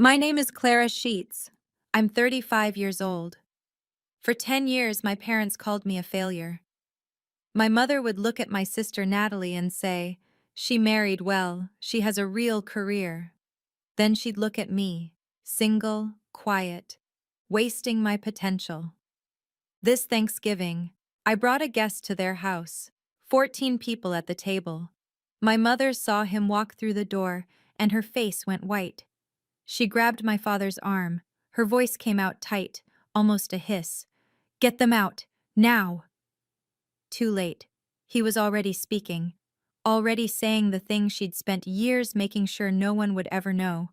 My name is Clara Sheets. I'm 35 years old. For 10 years, my parents called me a failure. My mother would look at my sister Natalie and say, "She married well, she has a real career." Then she'd look at me, single, quiet, wasting my potential. This Thanksgiving, I brought a guest to their house, 14 people at the table. My mother saw him walk through the door, and her face went white. She grabbed my father's arm. Her voice came out tight, almost a hiss. "Get them out, now!" Too late. He was already speaking, already saying the things she'd spent years making sure no one would ever know.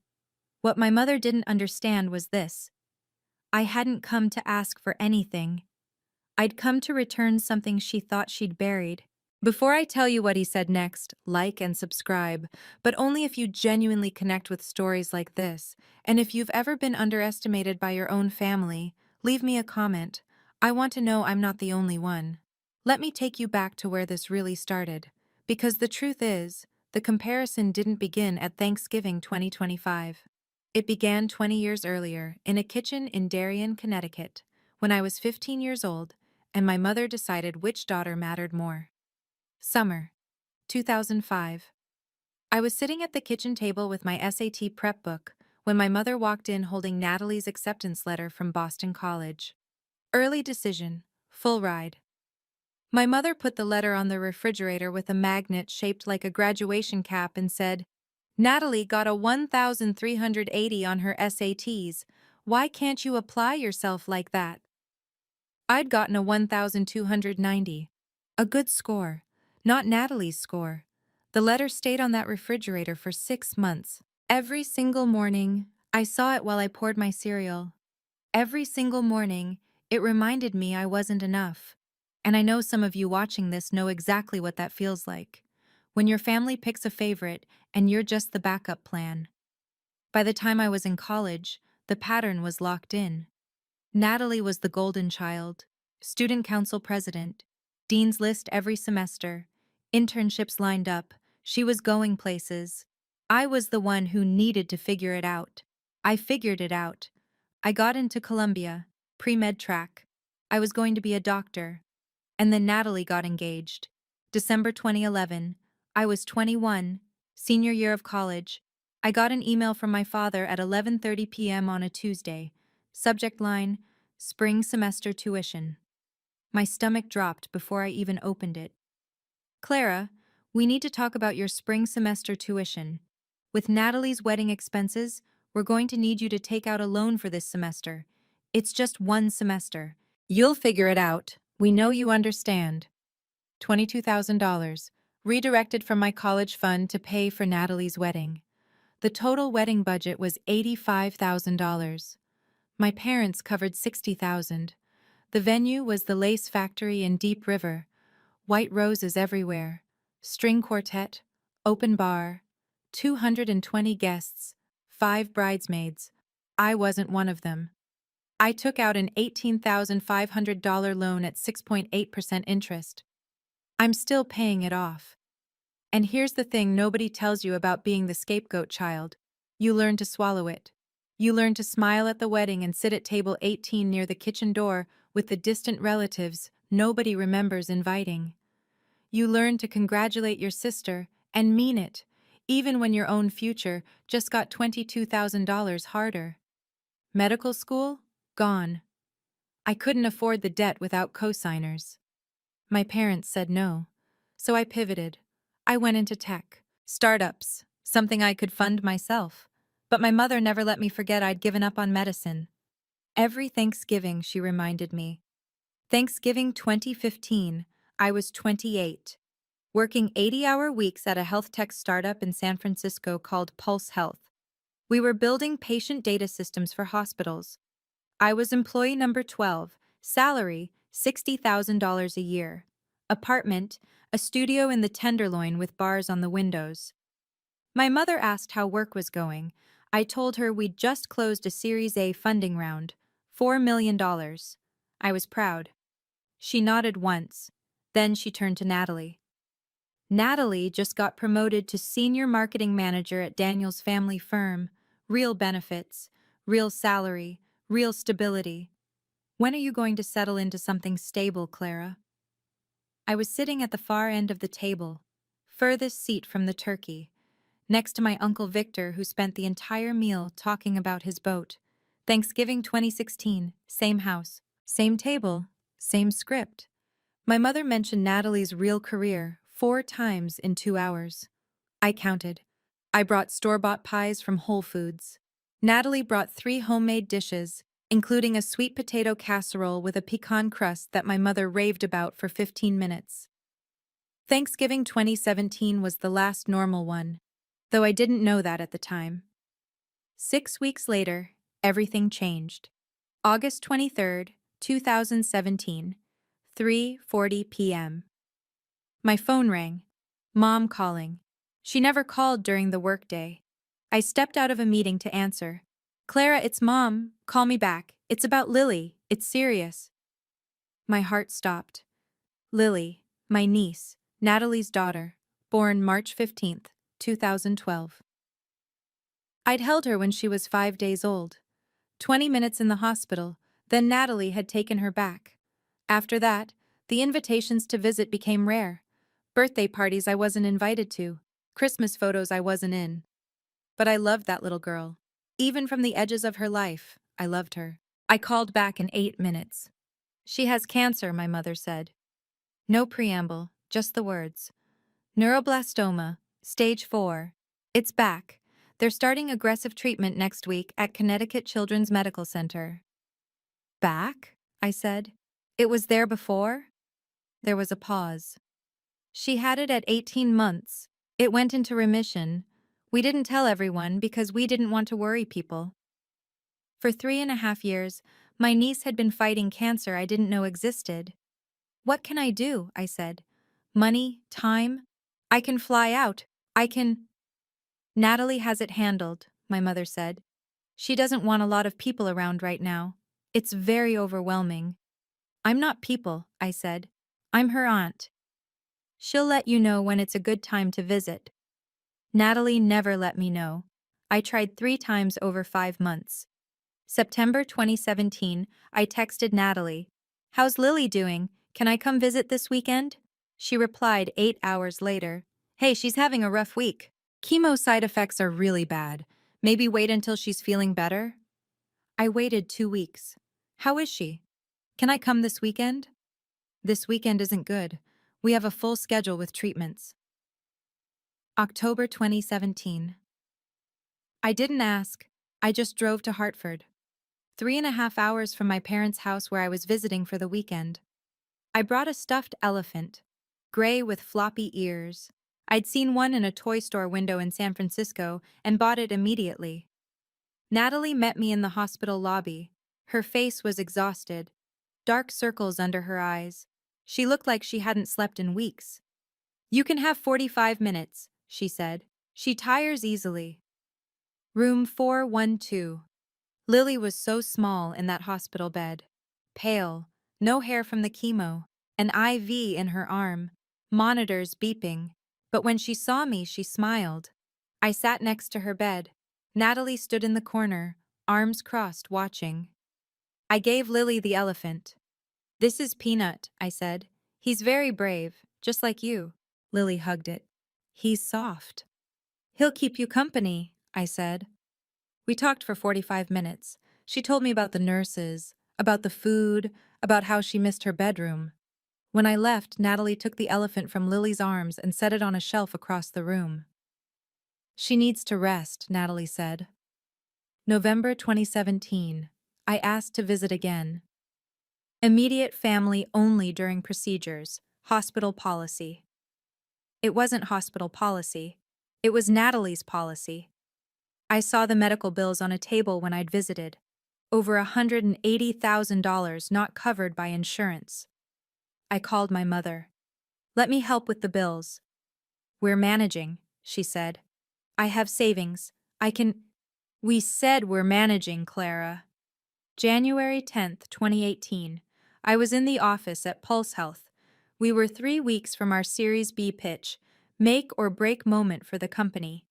What my mother didn't understand was this. I hadn't come to ask for anything. I'd come to return something she thought she'd buried. Before I tell you what he said next, like and subscribe, but only if you genuinely connect with stories like this, and if you've ever been underestimated by your own family, leave me a comment. I want to know I'm not the only one. Let me take you back to where this really started, because the truth is, the comparison didn't begin at Thanksgiving 2025. It began 20 years earlier, in a kitchen in Darien, Connecticut, when I was 15 years old, and my mother decided which daughter mattered more. Summer, 2005. I was sitting at the kitchen table with my SAT prep book when my mother walked in holding Natalie's acceptance letter from Boston College. Early decision, full ride. My mother put the letter on the refrigerator with a magnet shaped like a graduation cap and said, "Natalie got a 1,380 on her SATs. Why can't you apply yourself like that?" I'd gotten a 1,290. A good score. Not Natalie's score. The letter stayed on that refrigerator for 6 months. Every single morning, I saw it while I poured my cereal. Every single morning, it reminded me I wasn't enough. And I know some of you watching this know exactly what that feels like. When your family picks a favorite and you're just the backup plan. By the time I was in college, the pattern was locked in. Natalie was the golden child, student council president, dean's list every semester, internships lined up, she was going places. I was the one who needed to figure it out. I figured it out. I got into Columbia, pre-med track. I was going to be a doctor. And then Natalie got engaged. December 2011. I was 21, senior year of college. I got an email from my father at 11:30 p.m. on a Tuesday. Subject line, spring semester tuition. My stomach dropped before I even opened it. "Clara, we need to talk about your spring semester tuition. With Natalie's wedding expenses, we're going to need you to take out a loan for this semester. It's just one semester. You'll figure it out. We know you understand." $22,000, redirected from my college fund to pay for Natalie's wedding. The total wedding budget was $85,000. My parents covered $60,000. The venue was the Lace Factory in Deep River. White roses everywhere. String quartet, open bar, 220 guests, 5 bridesmaids. I wasn't one of them. I took out an $18,500 loan at 6.8% interest. I'm still paying it off. And here's the thing nobody tells you about being the scapegoat child. You learn to swallow it. You learn to smile at the wedding and sit at table 18 near the kitchen door with the distant relatives nobody remembers inviting. You learn to congratulate your sister and mean it, even when your own future just got $22,000 harder. Medical school? Gone. I couldn't afford the debt without cosigners. My parents said no, so I pivoted. I went into tech, startups, something I could fund myself. But my mother never let me forget I'd given up on medicine. Every Thanksgiving, she reminded me. Thanksgiving 2015, I was 28, working 80-hour weeks at a health tech startup in San Francisco called Pulse Health. We were building patient data systems for hospitals. I was employee number 12, salary $60,000 a year. Apartment, a studio in the Tenderloin with bars on the windows. My mother asked how work was going. I told her we'd just closed a Series A funding round, $4 million. I was proud. She nodded once. Then she turned to Natalie. Natalie just got promoted to senior marketing manager at Daniel's family firm, Real benefits, real salary, real stability. When are you going to settle into something stable, Clara? I was sitting at the far end of the table, furthest seat from the turkey, next to my Uncle Victor, who spent the entire meal talking about his boat. Thanksgiving 2016, same house, same table, same script. My mother mentioned Natalie's real career 4 times in 2 hours. I counted. I brought store-bought pies from Whole Foods. Natalie brought 3 homemade dishes, including a sweet potato casserole with a pecan crust that my mother raved about for 15 minutes. Thanksgiving 2017 was the last normal one, though I didn't know that at the time. 6 weeks later, everything changed. August 23rd, 2017, 3:40 p.m. My phone rang. Mom calling. She never called during the workday. I stepped out of a meeting to answer. Clara, it's Mom. Call me back. It's about Lily. It's serious. My heart stopped. Lily, my niece, Natalie's daughter, born March 15th, 2012. I'd held her when she was 5 days old. 20 minutes in the hospital, then Natalie had taken her back. After that, the invitations to visit became rare. Birthday parties I wasn't invited to. Christmas photos I wasn't in. But I loved that little girl. Even from the edges of her life, I loved her. I called back in 8 minutes. She has cancer, my mother said. No preamble, just the words. Neuroblastoma, stage 4. It's back. They're starting aggressive treatment next week at Connecticut Children's Medical Center. Back? I said. It was there before? There was a pause. She had it at 18 months. It went into remission. We didn't tell everyone because we didn't want to worry people. For 3.5 years, my niece had been fighting cancer I didn't know existed. What can I do? I said. Money, time? I can fly out. I can. Natalie has it handled, my mother said. She doesn't want a lot of people around right now. It's very overwhelming. I'm not people, I said. I'm her aunt. She'll let you know when it's a good time to visit. Natalie never let me know. I tried 3 times over 5 months. September 2017, I texted Natalie. How's Lily doing? Can I come visit this weekend? She replied 8 hours later. Hey, she's having a rough week. Chemo side effects are really bad. Maybe wait until she's feeling better? I waited 2 weeks. How is she? Can I come this weekend? This weekend isn't good. We have a full schedule with treatments. October 2017. I didn't ask. I just drove to Hartford. 3.5 hours from my parents' house where I was visiting for the weekend. I brought a stuffed elephant, gray with floppy ears. I'd seen one in a toy store window in San Francisco and bought it immediately. Natalie met me in the hospital lobby. Her face was exhausted, dark circles under her eyes. She looked like she hadn't slept in weeks. You can have 45 minutes, she said. She tires easily. Room 412. Lily was so small in that hospital bed. Pale, no hair from the chemo, an IV in her arm, monitors beeping. But when she saw me, she smiled. I sat next to her bed. Natalie stood in the corner, arms crossed, watching. I gave Lily the elephant. This is Peanut, I said. He's very brave, just like you. Lily hugged it. He's soft. He'll keep you company, I said. We talked for 45 minutes. She told me about the nurses, about the food, about how she missed her bedroom. When I left, Natalie took the elephant from Lily's arms and set it on a shelf across the room. She needs to rest, Natalie said. November 2017. I asked to visit again. Immediate family only during procedures. Hospital policy. It wasn't hospital policy. It was Natalie's policy. I saw the medical bills on a table when I'd visited. Over $180,000 not covered by insurance. I called my mother. Let me help with the bills. We're managing, she said. I have savings. I can. We said we're managing, Clara. January 10th, 2018. I was in the office at Pulse Health. We were 3 weeks from our Series B pitch, make or break moment for the company.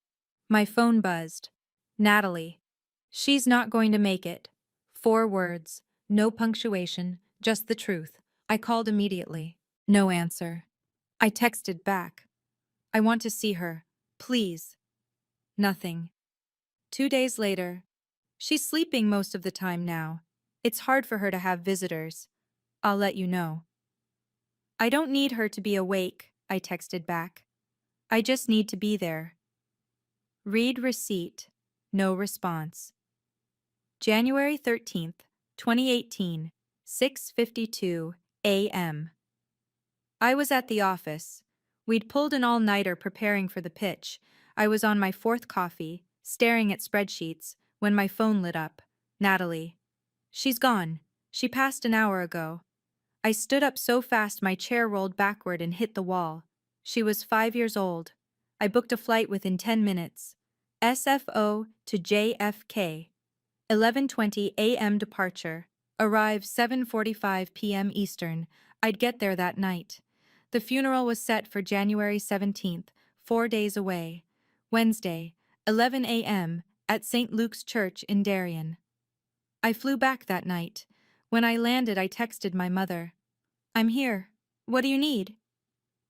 My phone buzzed. Natalie. She's not going to make it. 4 words. No punctuation, just the truth. I called immediately. No answer. I texted back. I want to see her. Please. Nothing. 2 days later. She's sleeping most of the time now. It's hard for her to have visitors. I'll let you know. I don't need her to be awake, I texted back. I just need to be there. Read receipt. No response. January 13th, 2018, 6:52 a.m. I was at the office. We'd pulled an all-nighter preparing for the pitch. I was on my 4th coffee, staring at spreadsheets, when my phone lit up. Natalie. She's gone. She passed an hour ago. I stood up so fast my chair rolled backward and hit the wall. She was 5 years old. I booked a flight within 10 minutes. SFO to JFK. 11:20 a.m. departure. Arrive 7:45 p.m. Eastern. I'd get there that night. The funeral was set for January 17th, 4 days away. Wednesday, 11 a.m., at St. Luke's Church in Darien. I flew back that night. When I landed, I texted my mother. I'm here. What do you need?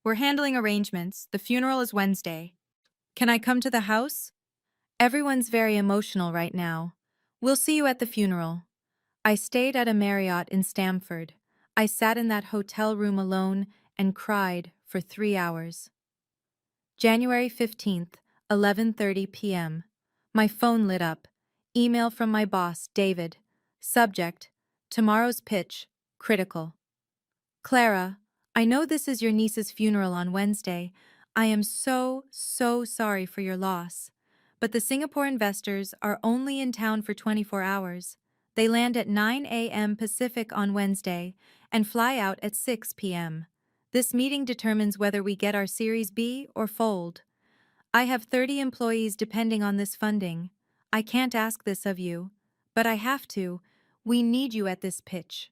We're handling arrangements. The funeral is Wednesday. Can I come to the house? Everyone's very emotional right now. We'll see you at the funeral. I stayed at a Marriott in Stamford. I sat in that hotel room alone and cried for 3 hours. January 15th, 11:30 p.m. My phone lit up. Email from my boss, David. Subject: tomorrow's pitch, critical. Clara, I know this is your niece's funeral on Wednesday. I am so sorry for your loss. But the Singapore investors are only in town for 24 hours. They land at 9 a.m. Pacific on Wednesday and fly out at 6 p.m. This meeting determines whether we get our Series B or fold. I have 30 employees depending on this funding. I can't ask this of you, but I have to. We need you at this pitch.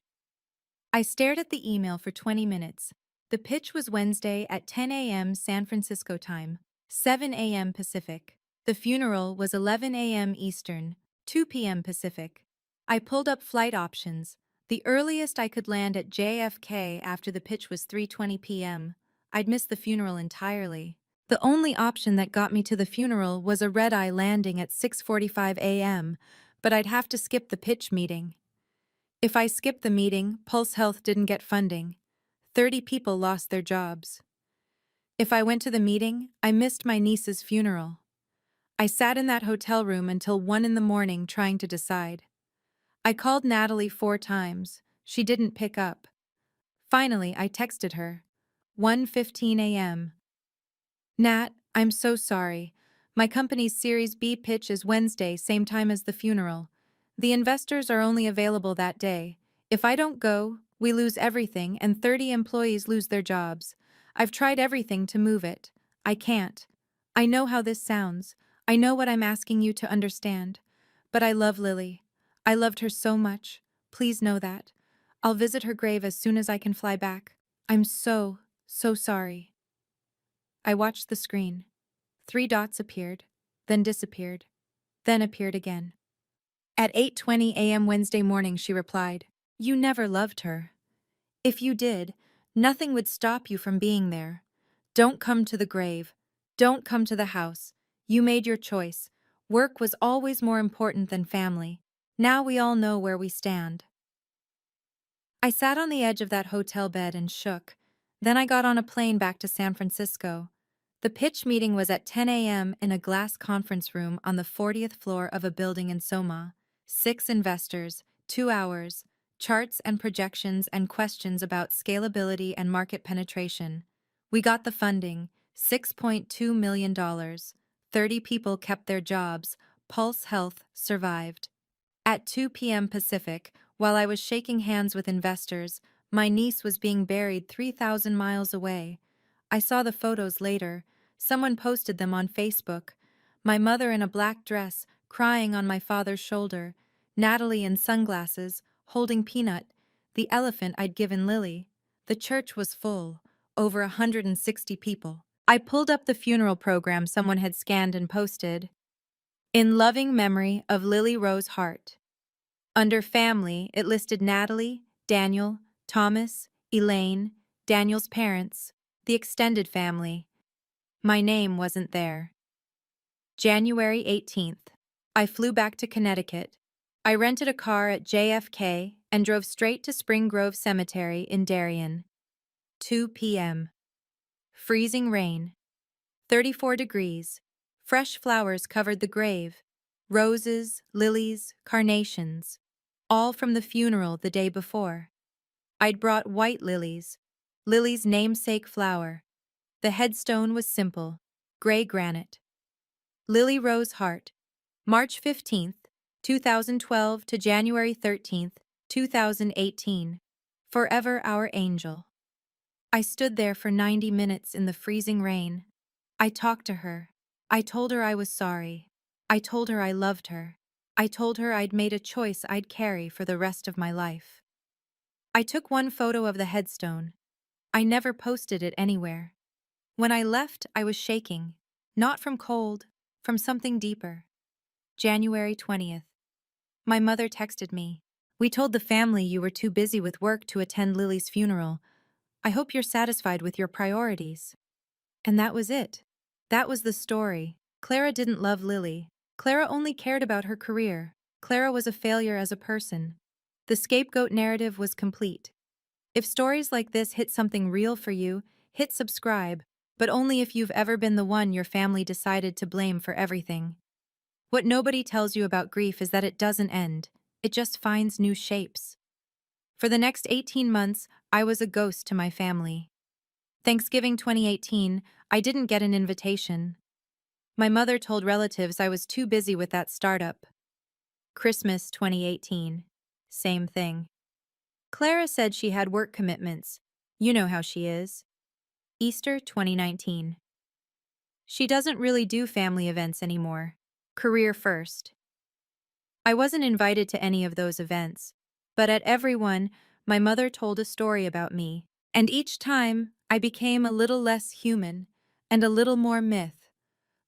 I stared at the email for 20 minutes. The pitch was Wednesday at 10 a.m. San Francisco time, 7 a.m. Pacific. The funeral was 11 a.m. Eastern, 2 p.m. Pacific. I pulled up flight options. The earliest I could land at JFK after the pitch was 3:20 p.m. I'd missed the funeral entirely. The only option that got me to the funeral was a red-eye landing at 6:45 a.m., but I'd have to skip the pitch meeting. If I skipped the meeting, Pulse Health didn't get funding. 30 people lost their jobs. If I went to the meeting, I missed my niece's funeral. I sat in that hotel room until 1 in the morning trying to decide. I called Natalie 4 times. She didn't pick up. Finally, I texted her. 1:15 a.m. Nat, I'm so sorry. My company's Series B pitch is Wednesday, same time as the funeral. The investors are only available that day. If I don't go, we lose everything and 30 employees lose their jobs. I've tried everything to move it. I can't. I know how this sounds. I know what I'm asking you to understand. But I love Lily. I loved her so much. Please know that. I'll visit her grave as soon as I can fly back. I'm so sorry. I watched the screen. 3 dots appeared, then disappeared, then appeared again. At 8:20 a.m. Wednesday morning, she replied, You never loved her. If you did, nothing would stop you from being there. Don't come to the grave. Don't come to the house. You made your choice. Work was always more important than family. Now we all know where we stand. I sat on the edge of that hotel bed and shook. Then I got on a plane back to San Francisco. The pitch meeting was at 10 a.m. in a glass conference room on the 40th floor of a building in Soma. 6 investors, 2 hours, charts and projections and questions about scalability and market penetration. We got the funding, $6.2 million. 30 people kept their jobs. Pulse Health survived. At 2 p.m. Pacific, while I was shaking hands with investors, my niece was being buried 3,000 miles away. I saw the photos later. Someone posted them on Facebook. My mother in a black dress, crying on my father's shoulder. Natalie in sunglasses, holding Peanut, the elephant I'd given Lily. The church was full, over 160 people. I pulled up the funeral program someone had scanned and posted. In loving memory of Lily Rose Hart. Under family, it listed Natalie, Daniel, Thomas, Elaine, Daniel's parents, the extended family. My name wasn't there. January 18th. I flew back to Connecticut. I rented a car at JFK and drove straight to Spring Grove Cemetery in Darien. 2 p.m. Freezing rain. 34 degrees. Fresh flowers covered the grave. Roses, lilies, carnations. All from the funeral the day before. I'd brought white lilies, Lily's namesake flower. The headstone was simple, gray granite. Lily Rose Hart, March 15th, 2012 to January 13th, 2018. Forever our angel. I stood there for 90 minutes in the freezing rain. I talked to her. I told her I was sorry. I told her I loved her. I told her I'd made a choice I'd carry for the rest of my life. I took one photo of the headstone. I never posted it anywhere. When I left, I was shaking. Not from cold, from something deeper. January 20th. My mother texted me. We told the family you were too busy with work to attend Lily's funeral. I hope you're satisfied with your priorities. And that was it. That was the story. Clara didn't love Lily. Clara only cared about her career. Clara was a failure as a person. The scapegoat narrative was complete. If stories like this hit something real for you, hit subscribe, but only if you've ever been the one your family decided to blame for everything. What nobody tells you about grief is that it doesn't end, it just finds new shapes. For the next 18 months, I was a ghost to my family. Thanksgiving 2018, I didn't get an invitation. My mother told relatives I was too busy with that startup. Christmas 2018, same thing. Clara said she had work commitments. You know how she is. Easter 2019. She doesn't really do family events anymore. Career first. I wasn't invited to any of those events, but at every one, my mother told a story about me, and each time, I became a little less human and a little more myth.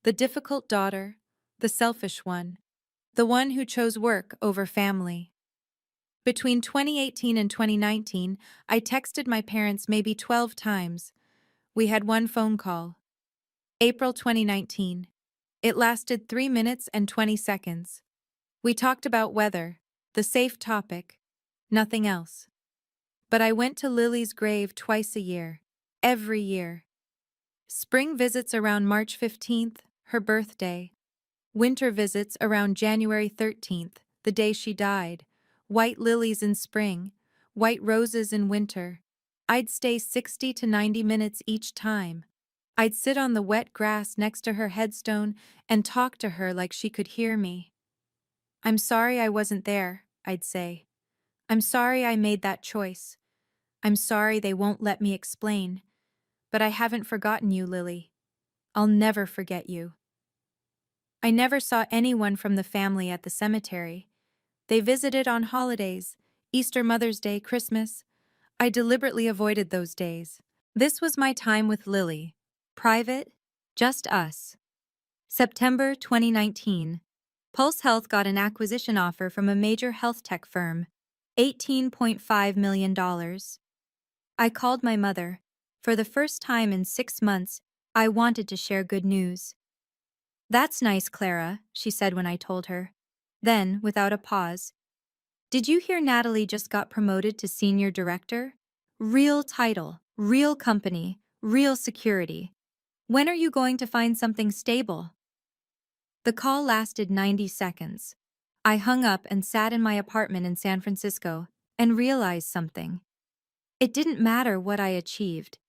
The difficult daughter, the selfish one, the one who chose work over family. Between 2018 and 2019, I texted my parents maybe 12 times. We had one phone call. April 2019. It lasted 3 minutes and 20 seconds. We talked about weather, the safe topic, nothing else. But I went to Lily's grave twice a year, every year. Spring visits around March 15th, her birthday. Winter visits around January 13th, the day she died. White lilies in spring, white roses in winter. I'd stay 60 to 90 minutes each time. I'd sit on the wet grass next to her headstone and talk to her like she could hear me. I'm sorry I wasn't there, I'd say. I'm sorry I made that choice. I'm sorry they won't let me explain. But I haven't forgotten you, Lily. I'll never forget you. I never saw anyone from the family at the cemetery. They visited on holidays, Easter, Mother's Day, Christmas. I deliberately avoided those days. This was my time with Lily. Private, just us. September 2019. Pulse Health got an acquisition offer from a major health tech firm, $18.5 million. I called my mother. For the first time in 6 months, I wanted to share good news. That's nice, Clara, she said when I told her. Then, without a pause, did you hear Natalie just got promoted to senior director? Real title, real company, real security. When are you going to find something stable? The call lasted 90 seconds. I hung up and sat in my apartment in San Francisco and realized something. It didn't matter what I achieved.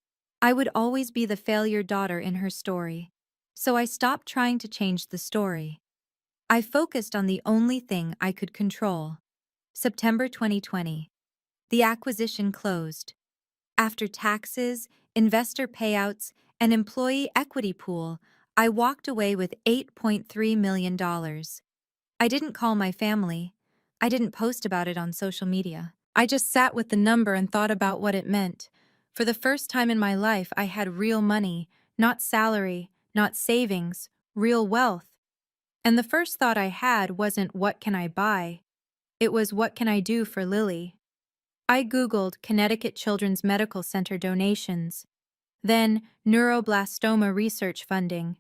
I would always be the failure daughter in her story. So I stopped trying to change the story. I focused on the only thing I could control. September 2020. The acquisition closed. After taxes, investor payouts, and employee equity pool, I walked away with $8.3 million. I didn't call my family. I didn't post about it on social media. I just sat with the number and thought about what it meant. For the first time in my life, I had real money, not salary, not savings, real wealth. And the first thought I had wasn't what can I buy? It was what can I do for Lily? I Googled Connecticut Children's Medical Center donations, then neuroblastoma research funding,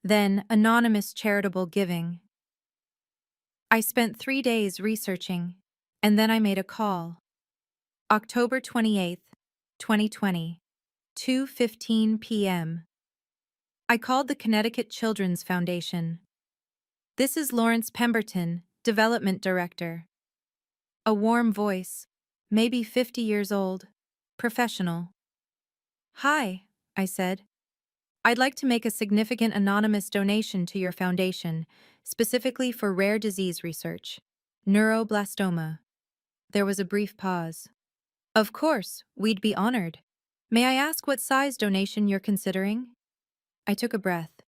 then anonymous charitable giving. I spent 3 days researching, and then I made a call. October 28th, 2020, 2:15 p.m. I called the Connecticut Children's Foundation. This is Lawrence Pemberton, Development Director. A warm voice, maybe 50 years old, professional. Hi, I said. I'd like to make a significant anonymous donation to your foundation, specifically for rare disease research. Neuroblastoma. There was a brief pause. Of course, we'd be honored. May I ask what size donation you're considering? I took a breath.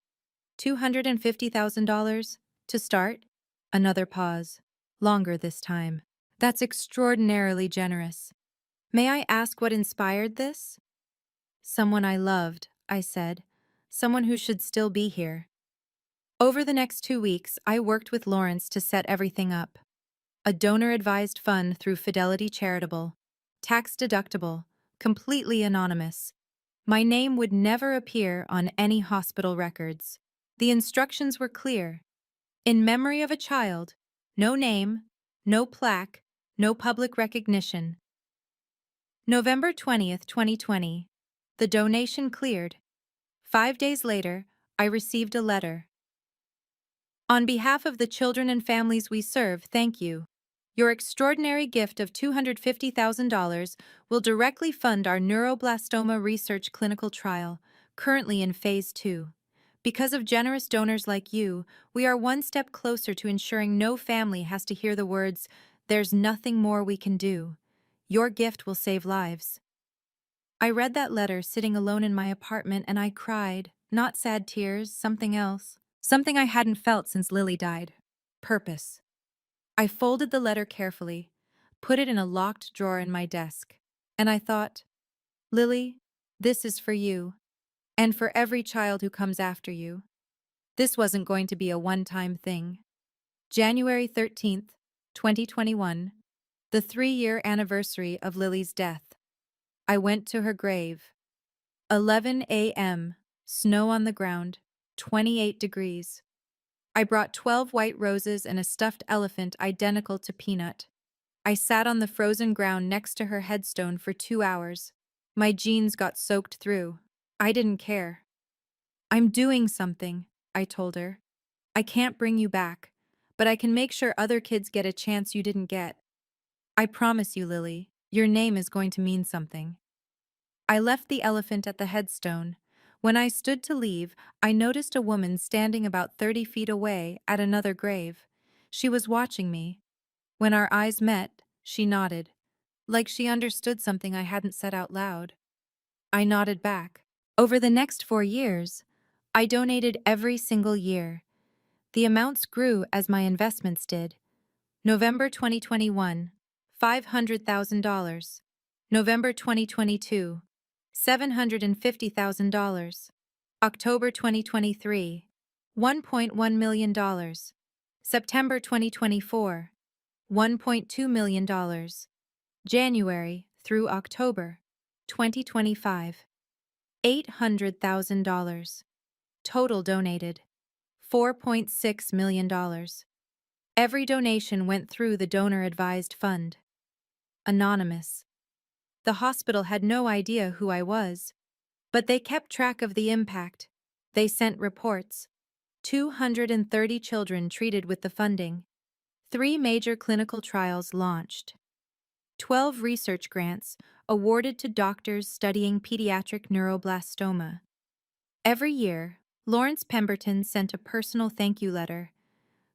$250,000? To start? Another pause. Longer this time. That's extraordinarily generous. May I ask what inspired this? Someone I loved, I said. Someone who should still be here. Over the next 2 weeks, I worked with Lawrence to set everything up. A donor-advised fund through Fidelity Charitable. Tax-deductible. Completely anonymous. My name would never appear on any hospital records. The instructions were clear. In memory of a child, no name, no plaque, no public recognition. November 20th, 2020. The donation cleared. 5 days later, I received a letter. On behalf of the children and families we serve, thank you. Your extraordinary gift of $250,000 will directly fund our neuroblastoma research clinical trial, currently in Phase 2. Because of generous donors like you, we are one step closer to ensuring no family has to hear the words, "There's nothing more we can do." Your gift will save lives. I read that letter sitting alone in my apartment and I cried, not sad tears, something else. Something I hadn't felt since Lily died. Purpose. I folded the letter carefully, put it in a locked drawer in my desk, and I thought, Lily, this is for you, and for every child who comes after you. This wasn't going to be a one-time thing. January 13th, 2021, the 3-year anniversary of Lily's death. I went to her grave. 11 a.m., snow on the ground, 28 degrees. I brought 12 white roses and a stuffed elephant identical to Peanut. I sat on the frozen ground next to her headstone for 2 hours. My jeans got soaked through. I didn't care. I'm doing something, I told her. I can't bring you back, but I can make sure other kids get a chance you didn't get. I promise you, Lily, your name is going to mean something. I left the elephant at the headstone. When I stood to leave, I noticed a woman standing about 30 feet away at another grave. She was watching me. When our eyes met, she nodded, like she understood something I hadn't said out loud. I nodded back. Over the next 4 years, I donated every single year. The amounts grew as my investments did. November 2021, $500,000. November 2022, $750,000. October 2023, $1.1 million. September 2024, $1.2 million. January through October 2025, $800,000. Total donated, $4.6 million. Every donation went through the donor-advised fund. Anonymous. The hospital had no idea who I was, but they kept track of the impact. They sent reports. 230 children treated with the funding. 3 major clinical trials launched. 12 research grants awarded to doctors studying pediatric neuroblastoma. Every year, Lawrence Pemberton sent a personal thank you letter.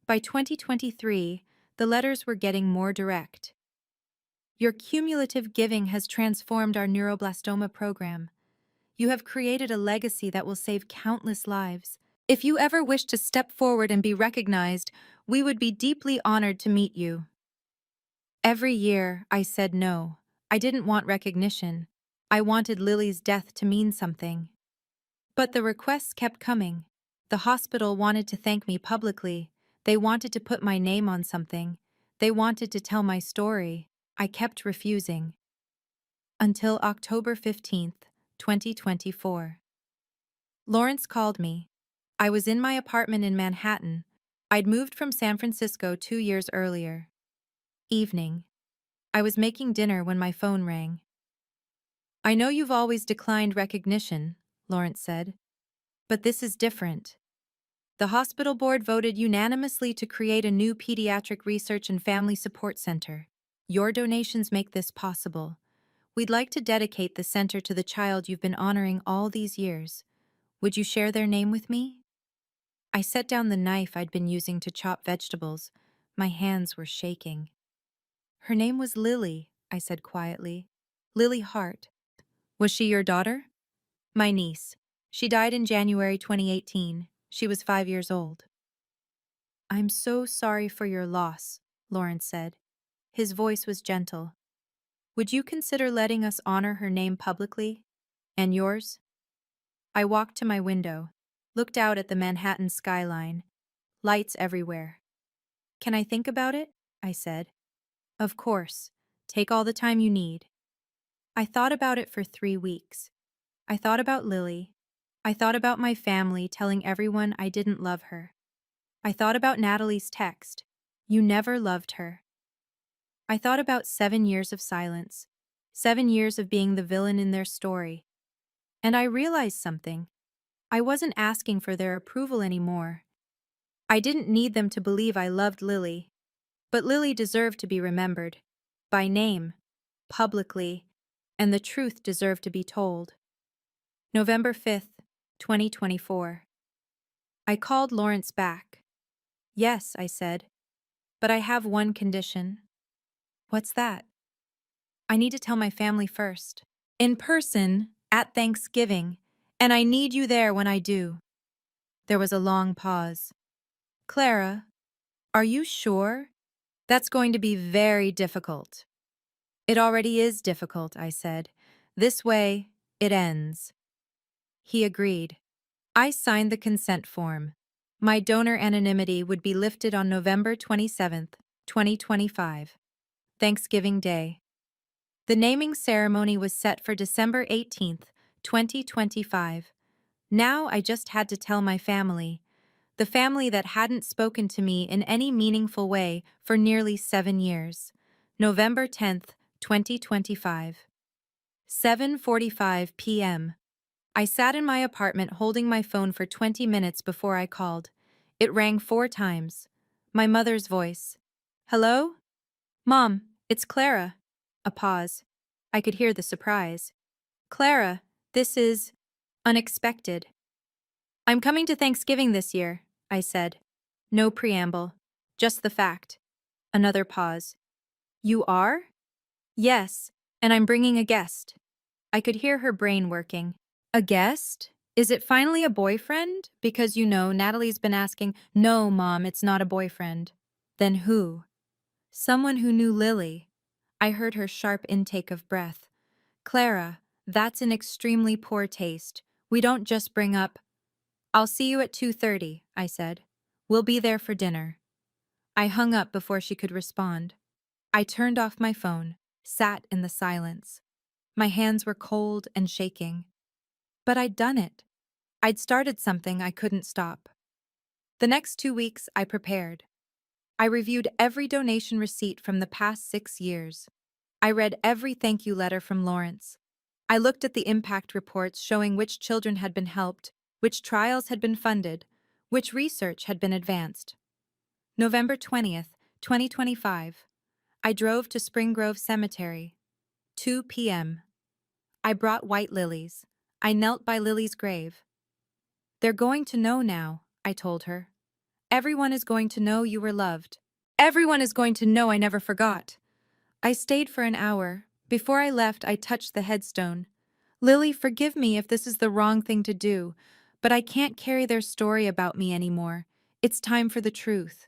By 2023, the letters were getting more direct. Your cumulative giving has transformed our neuroblastoma program. You have created a legacy that will save countless lives. If you ever wish to step forward and be recognized, we would be deeply honored to meet you. Every year, I said no. I didn't want recognition. I wanted Lily's death to mean something. But the requests kept coming. The hospital wanted to thank me publicly. They wanted to put my name on something. They wanted to tell my story. I kept refusing. Until October 15th, 2024. Lawrence called me. I was in my apartment in Manhattan. I'd moved from San Francisco 2 years earlier. Evening. I was making dinner when my phone rang. "I know you've always declined recognition," Lawrence said, "but this is different. The hospital board voted unanimously to create a new pediatric research and family support center. Your donations make this possible. We'd like to dedicate the center to the child you've been honoring all these years. Would you share their name with me?" I set down the knife I'd been using to chop vegetables. My hands were shaking. "Her name was Lily," I said quietly. "Lily Hart." "Was she your daughter?" "My niece. She died in January 2018. She was 5 years old." "I'm so sorry for your loss," Lawrence said. His voice was gentle. "Would you consider letting us honor her name publicly? And yours?" I walked to my window, looked out at the Manhattan skyline, lights everywhere. "Can I think about it?" I said. "Of course. Take all the time you need." I thought about it for 3 weeks. I thought about Lily. I thought about my family telling everyone I didn't love her. I thought about Natalie's text, "You never loved her." I thought about 7 years of silence, 7 years of being the villain in their story. And I realized something. I wasn't asking for their approval anymore. I didn't need them to believe I loved Lily. But Lily deserved to be remembered. By name. Publicly. And the truth deserved to be told. November 5th, 2024. I called Lawrence back. "Yes," I said, "but I have one condition." "What's that?" "I need to tell my family first. In person, at Thanksgiving, and I need you there when I do." There was a long pause. "Clara, are you sure? That's going to be very difficult." "It already is difficult," I said. "This way, it ends." He agreed. I signed the consent form. My donor anonymity would be lifted on November 27th, 2025, Thanksgiving Day. The naming ceremony was set for December 18th, 2025. Now I just had to tell my family, the family that hadn't spoken to me in any meaningful way for nearly 7 years. November 10th, 2025. 7:45 p.m. I sat in my apartment holding my phone for 20 minutes before I called. It rang 4 times. My mother's voice. "Hello? Mom, it's Clara." A pause. I could hear the surprise. "Clara, this is unexpected." "I'm coming to Thanksgiving this year," I said. No preamble. Just the fact. Another pause. "You are?" "Yes, and I'm bringing a guest." I could hear her brain working. "A guest? Is it finally a boyfriend? Because Natalie's been asking." "No, Mom, it's not a boyfriend." "Then who?" "Someone who knew Lily." I heard her sharp intake of breath. "Clara, that's in extremely poor taste. We don't just bring up—" "I'll see you at 2:30, I said. "We'll be there for dinner." I hung up before she could respond. I turned off my phone, sat in the silence. My hands were cold and shaking. But I'd done it. I'd started something I couldn't stop. The next 2 weeks, I prepared. I reviewed every donation receipt from the past 6 years. I read every thank you letter from Lawrence. I looked at the impact reports showing which children had been helped, which trials had been funded, which research had been advanced. November 20th, 2025. I drove to Spring Grove Cemetery. 2 p.m. I brought white lilies. I knelt by Lily's grave. "They're going to know now," I told her. "Everyone is going to know you were loved. Everyone is going to know I never forgot." I stayed for an hour. Before I left, I touched the headstone. "Lily, forgive me if this is the wrong thing to do, but I can't carry their story about me anymore. It's time for the truth."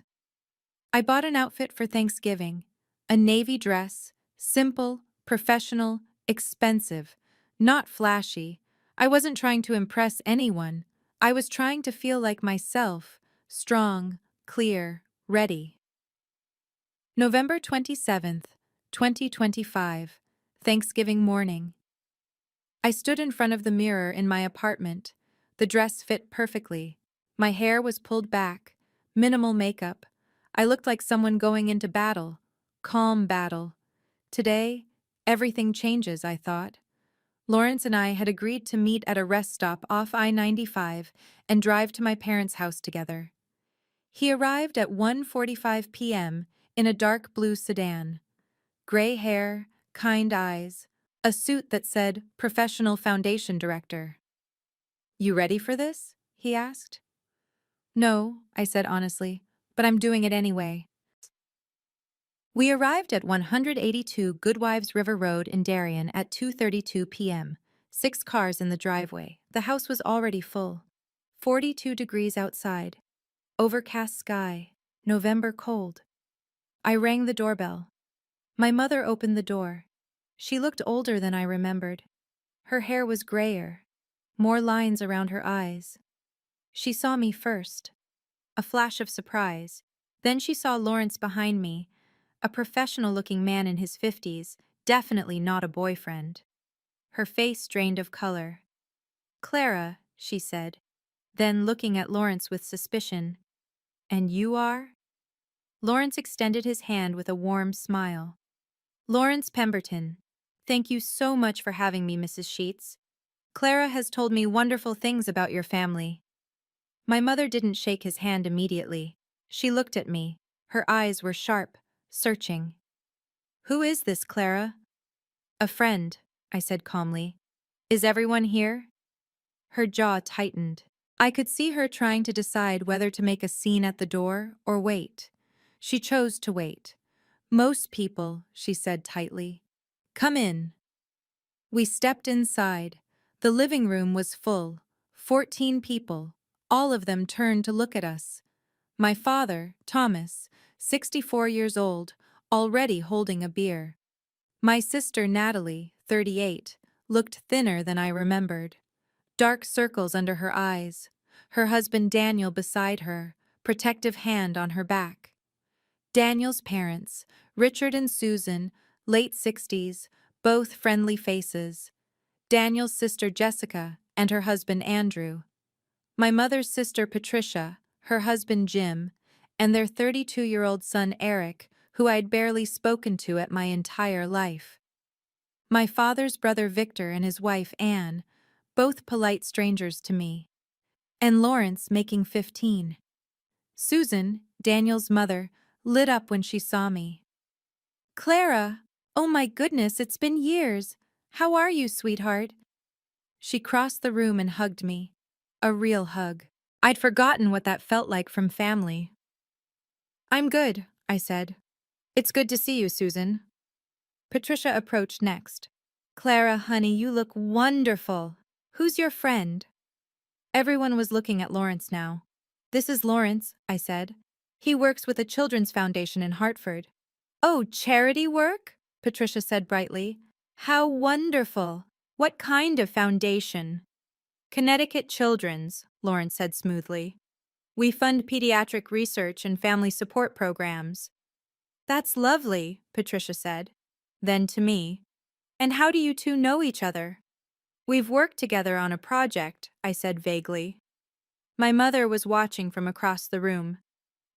I bought an outfit for Thanksgiving. A navy dress, simple, professional, expensive, not flashy. I wasn't trying to impress anyone. I was trying to feel like myself, strong, clear, Ready. November 27th, 2025, Thanksgiving morning. I stood in front of the mirror in my apartment. The dress fit perfectly. My hair was pulled back, minimal makeup. I looked like someone going into battle. Calm battle. Today, everything changes, I thought. Lawrence and I had agreed to meet at a rest stop off I-95 and drive to my parents' house together. He arrived at 1:45 p.m. in a dark blue sedan. Gray hair, kind eyes, a suit that said Professional Foundation Director. "You ready for this?" he asked. "No," I said honestly, "but I'm doing it anyway." We arrived at 182 Goodwives River Road in Darien at 2:32 p.m. 6 cars in the driveway. The house was already full. 42 degrees outside. Overcast sky. November cold. I rang the doorbell. My mother opened the door. She looked older than I remembered. Her hair was grayer. More lines around her eyes. She saw me first. A flash of surprise. Then she saw Lawrence behind me, a professional-looking man in his 50s, definitely not a boyfriend. Her face drained of color. "Clara," she said, then looking at Lawrence with suspicion. "And you are?" Lawrence extended his hand with a warm smile. "Lawrence Pemberton. Thank you so much for having me, Mrs. Sheets. Clara has told me wonderful things about your family." My mother didn't shake his hand immediately. She looked at me. Her eyes were sharp, searching. "Who is this, Clara?" "A friend," I said calmly. "Is everyone here?" Her jaw tightened. I could see her trying to decide whether to make a scene at the door or wait. She chose to wait. "Most people," she said tightly. "Come in." We stepped inside. The living room was full. 14 people. All of them turned to look at us. My father, Thomas, 64 years old, already holding a beer. My sister, Natalie, 38, looked thinner than I remembered. Dark circles under her eyes. Her husband Daniel beside her, protective hand on her back. Daniel's parents, Richard and Susan, late 60s, both friendly faces. Daniel's sister Jessica and her husband Andrew. My mother's sister Patricia, her husband Jim, and their 32-year-old son Eric, who I'd barely spoken to at my entire life. My father's brother Victor and his wife Anne, both polite strangers to me. And Lawrence making 15. Susan, Daniel's mother, lit up when she saw me. "Clara! Oh my goodness, it's been years! How are you, sweetheart?" She crossed the room and hugged me. A real hug. I'd forgotten what that felt like from family. "I'm good," I said. "It's good to see you, Susan." Patricia approached next. "Clara, honey, you look wonderful. Who's your friend?" Everyone was looking at Lawrence now. "This is Lawrence," I said. "He works with a children's foundation in Hartford." "Oh, charity work?" Patricia said brightly. "How wonderful! What kind of foundation?" "Connecticut Children's," Lawrence said smoothly. "We fund pediatric research and family support programs." "That's lovely," Patricia said. Then to me, "And how do you two know each other?" "We've worked together on a project," I said vaguely. My mother was watching from across the room.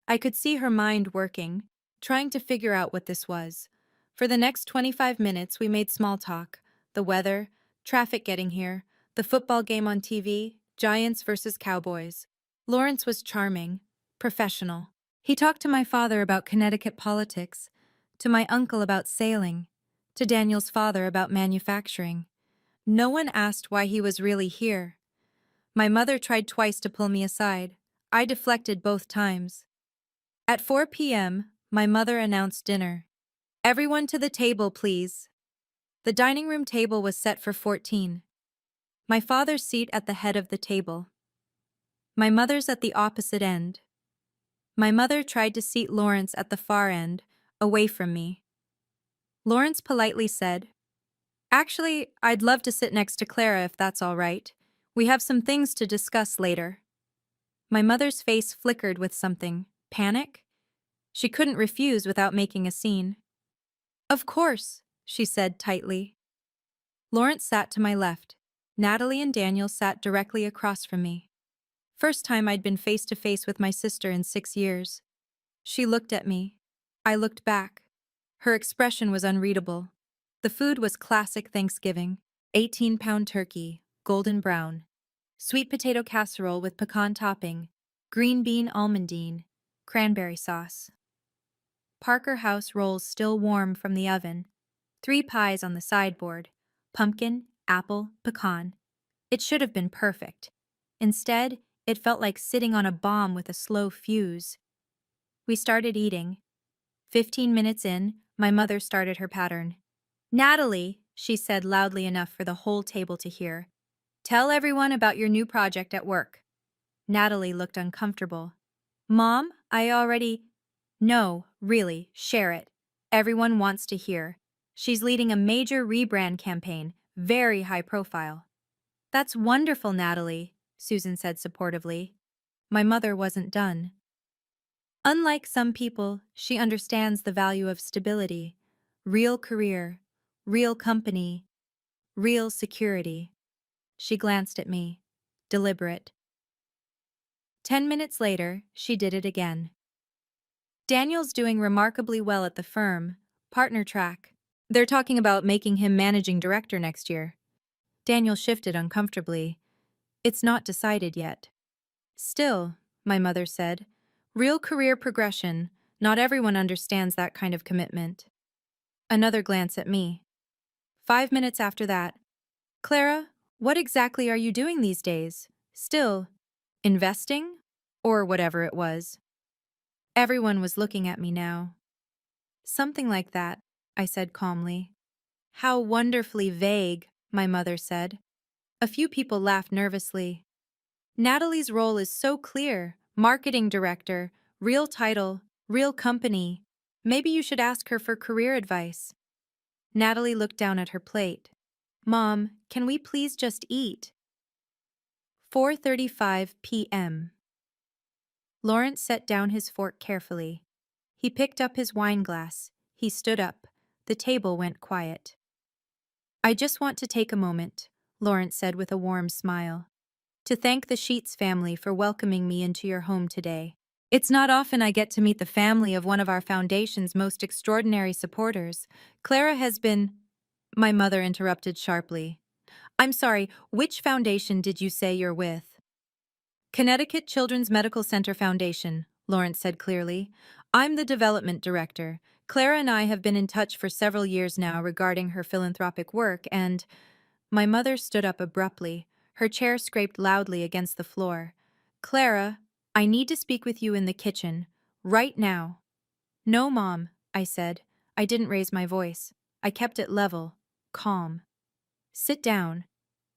I could see her mind working, trying to figure out what this was. For the next 25 minutes, we made small talk. The weather, traffic getting here, the football game on TV, Giants versus Cowboys. Lawrence was charming, professional. He talked to my father about Connecticut politics, to my uncle about sailing, to Daniel's father about manufacturing. No one asked why he was really here. My mother tried twice to pull me aside. I deflected both times. At 4 p.m., my mother announced dinner. "Everyone to the table, please." The dining room table was set for 14. My father's seat at the head of the table. My mother's at the opposite end. My mother tried to seat Lawrence at the far end, away from me. Lawrence politely said, "Actually, I'd love to sit next to Clara if that's all right. We have some things to discuss later." My mother's face flickered with something. Panic? She couldn't refuse without making a scene. Of course, she said tightly. Lawrence sat to my left. Natalie and Daniel sat directly across from me. First time I'd been face to face with my sister in 6 years. She looked at me. I looked back. Her expression was unreadable. The food was classic Thanksgiving: 18-pound turkey, golden brown, sweet potato casserole with pecan topping, green bean almondine, cranberry sauce. Parker House rolls still warm from the oven, 3 pies on the sideboard: pumpkin, apple, pecan. It should have been perfect. Instead, it felt like sitting on a bomb with a slow fuse. We started eating. 15 minutes in, my mother started her pattern. Natalie, she said loudly enough for the whole table to hear, tell everyone about your new project at work. Natalie looked uncomfortable. Mom, I already... No, really, share it. Everyone wants to hear. She's leading a major rebrand campaign, very high profile. That's wonderful, Natalie, Susan said supportively. My mother wasn't done. Unlike some people, she understands the value of stability, real career, real company, real security. She glanced at me, deliberate. 10 minutes later, she did it again. Daniel's doing remarkably well at the firm, partner track. They're talking about making him managing director next year. Daniel shifted uncomfortably. It's not decided yet. Still, my mother said, real career progression, not everyone understands that kind of commitment. Another glance at me. 5 minutes after that, Clara, what exactly are you doing these days? Still, investing? Or whatever it was. Everyone was looking at me now. Something like that, I said calmly. How wonderfully vague, my mother said. A few people laughed nervously. Natalie's role is so clear: marketing director, real title, real company. Maybe you should ask her for career advice. Natalie looked down at her plate. Mom, can we please just eat? 4:35 p.m. Lawrence set down his fork carefully. He picked up his wine glass. He stood up. The table went quiet. I just want to take a moment, Lawrence said with a warm smile, to thank the Sheets family for welcoming me into your home today. It's not often I get to meet the family of one of our foundation's most extraordinary supporters. Clara has been... My mother interrupted sharply. I'm sorry, which foundation did you say you're with? Connecticut Children's Medical Center Foundation, Lawrence said clearly. I'm the development director. Clara and I have been in touch for several years now regarding her philanthropic work, and... My mother stood up abruptly. Her chair scraped loudly against the floor. Clara, I need to speak with you in the kitchen. Right now. No, Mom, I said. I didn't raise my voice. I kept it level, calm. Sit down.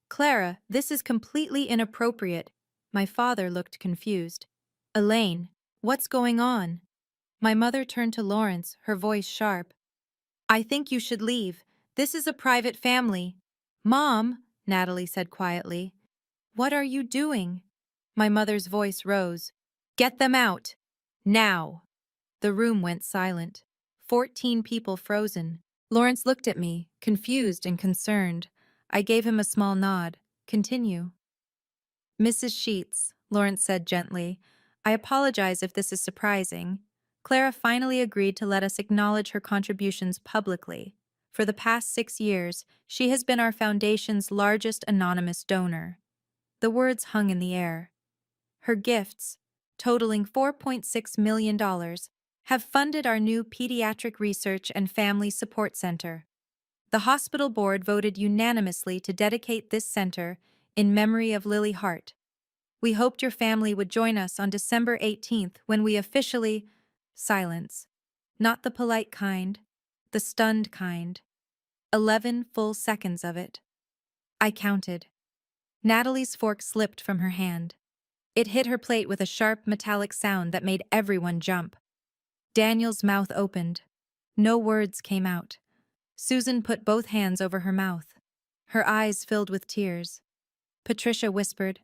Clara, this is completely inappropriate. My father looked confused. Elaine, what's going on? My mother turned to Lawrence, her voice sharp. I think you should leave. This is a private family. Mom, Natalie said quietly. What are you doing? My mother's voice rose. Get them out. Now. The room went silent. 14 people frozen. Lawrence looked at me, confused and concerned. I gave him a small nod. Continue. Mrs. Sheets, Lawrence said gently, I apologize if this is surprising. Clara finally agreed to let us acknowledge her contributions publicly. For the past 6 years, she has been our foundation's largest anonymous donor. The words hung in the air. Her gifts, totaling $4.6 million, have funded our new Pediatric Research and Family Support Center. The hospital board voted unanimously to dedicate this center in memory of Lily Hart. We hoped your family would join us on December 18th when we officially... Silence. Not the polite kind, the stunned kind. 11 full seconds of it. I counted. Natalie's fork slipped from her hand. It hit her plate with a sharp metallic sound that made everyone jump. Daniel's mouth opened. No words came out. Susan put both hands over her mouth. Her eyes filled with tears. Patricia whispered,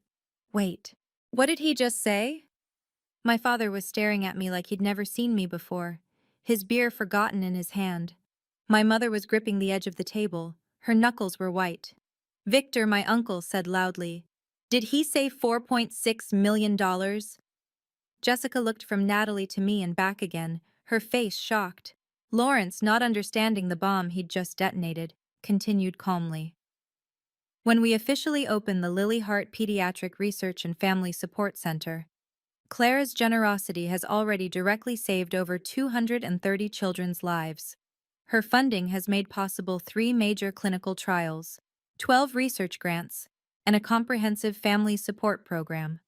Wait, what did he just say? My father was staring at me like he'd never seen me before, his beer forgotten in his hand. My mother was gripping the edge of the table. Her knuckles were white. Victor, my uncle, said loudly. Did he say $4.6 million? Jessica looked from Natalie to me and back again, her face shocked. Lawrence, not understanding the bomb he'd just detonated, continued calmly. When we officially opened the Lily Hart Pediatric Research and Family Support Center, Clara's generosity has already directly saved over 230 children's lives. Her funding has made possible 3 major clinical trials, 12 research grants, and a comprehensive family support program.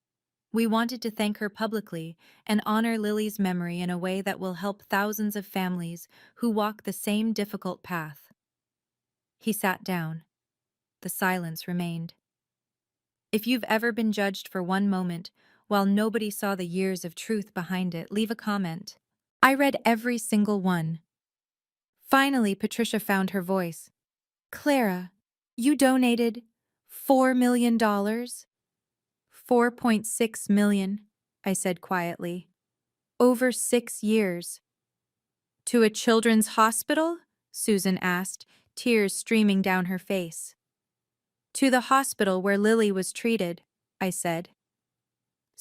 We wanted to thank her publicly and honor Lily's memory in a way that will help thousands of families who walk the same difficult path. He sat down. The silence remained. If you've ever been judged for one moment, while nobody saw the years of truth behind it, leave a comment. I read every single one. Finally, Patricia found her voice. Clara, you donated $4 million? $4.6 million, I said quietly. Over 6 years. To a children's hospital? Susan asked, tears streaming down her face. To the hospital where Lily was treated, I said.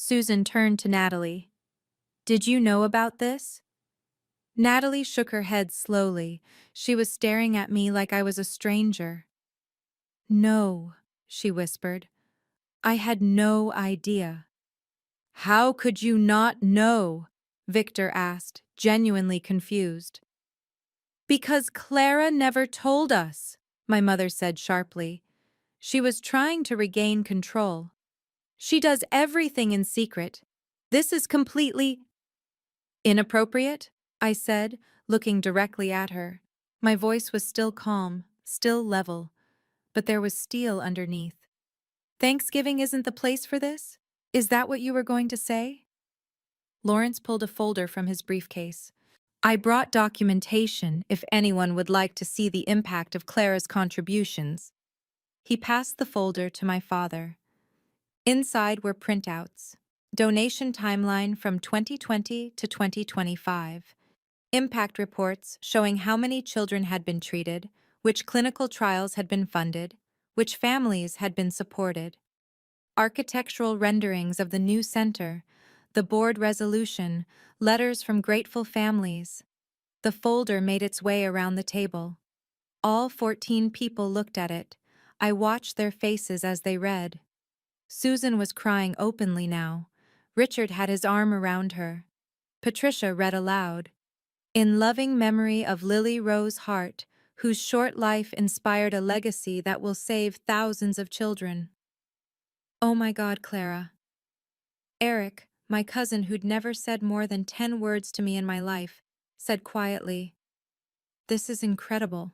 Susan turned to Natalie. Did you know about this? Natalie shook her head slowly. She was staring at me like I was a stranger. No, she whispered. I had no idea. How could you not know? Victor asked, genuinely confused. Because Clara never told us, my mother said sharply. She was trying to regain control. She does everything in secret. This is completely inappropriate, I said, looking directly at her. My voice was still calm, still level, but there was steel underneath. Thanksgiving isn't the place for this? Is that what you were going to say? Lawrence pulled a folder from his briefcase. I brought documentation if anyone would like to see the impact of Clara's contributions. He passed the folder to my father. Inside were printouts, donation timeline from 2020 to 2025, impact reports showing how many children had been treated, which clinical trials had been funded, which families had been supported, architectural renderings of the new center, the board resolution, letters from grateful families. The folder made its way around the table. All 14 people looked at it. I watched their faces as they read. Susan was crying openly now. Richard had his arm around her. Patricia read aloud. In loving memory of Lily Rose Hart, whose short life inspired a legacy that will save thousands of children. Oh my God, Clara. Eric, my cousin who'd never said more than 10 words to me in my life, said quietly, "This is incredible."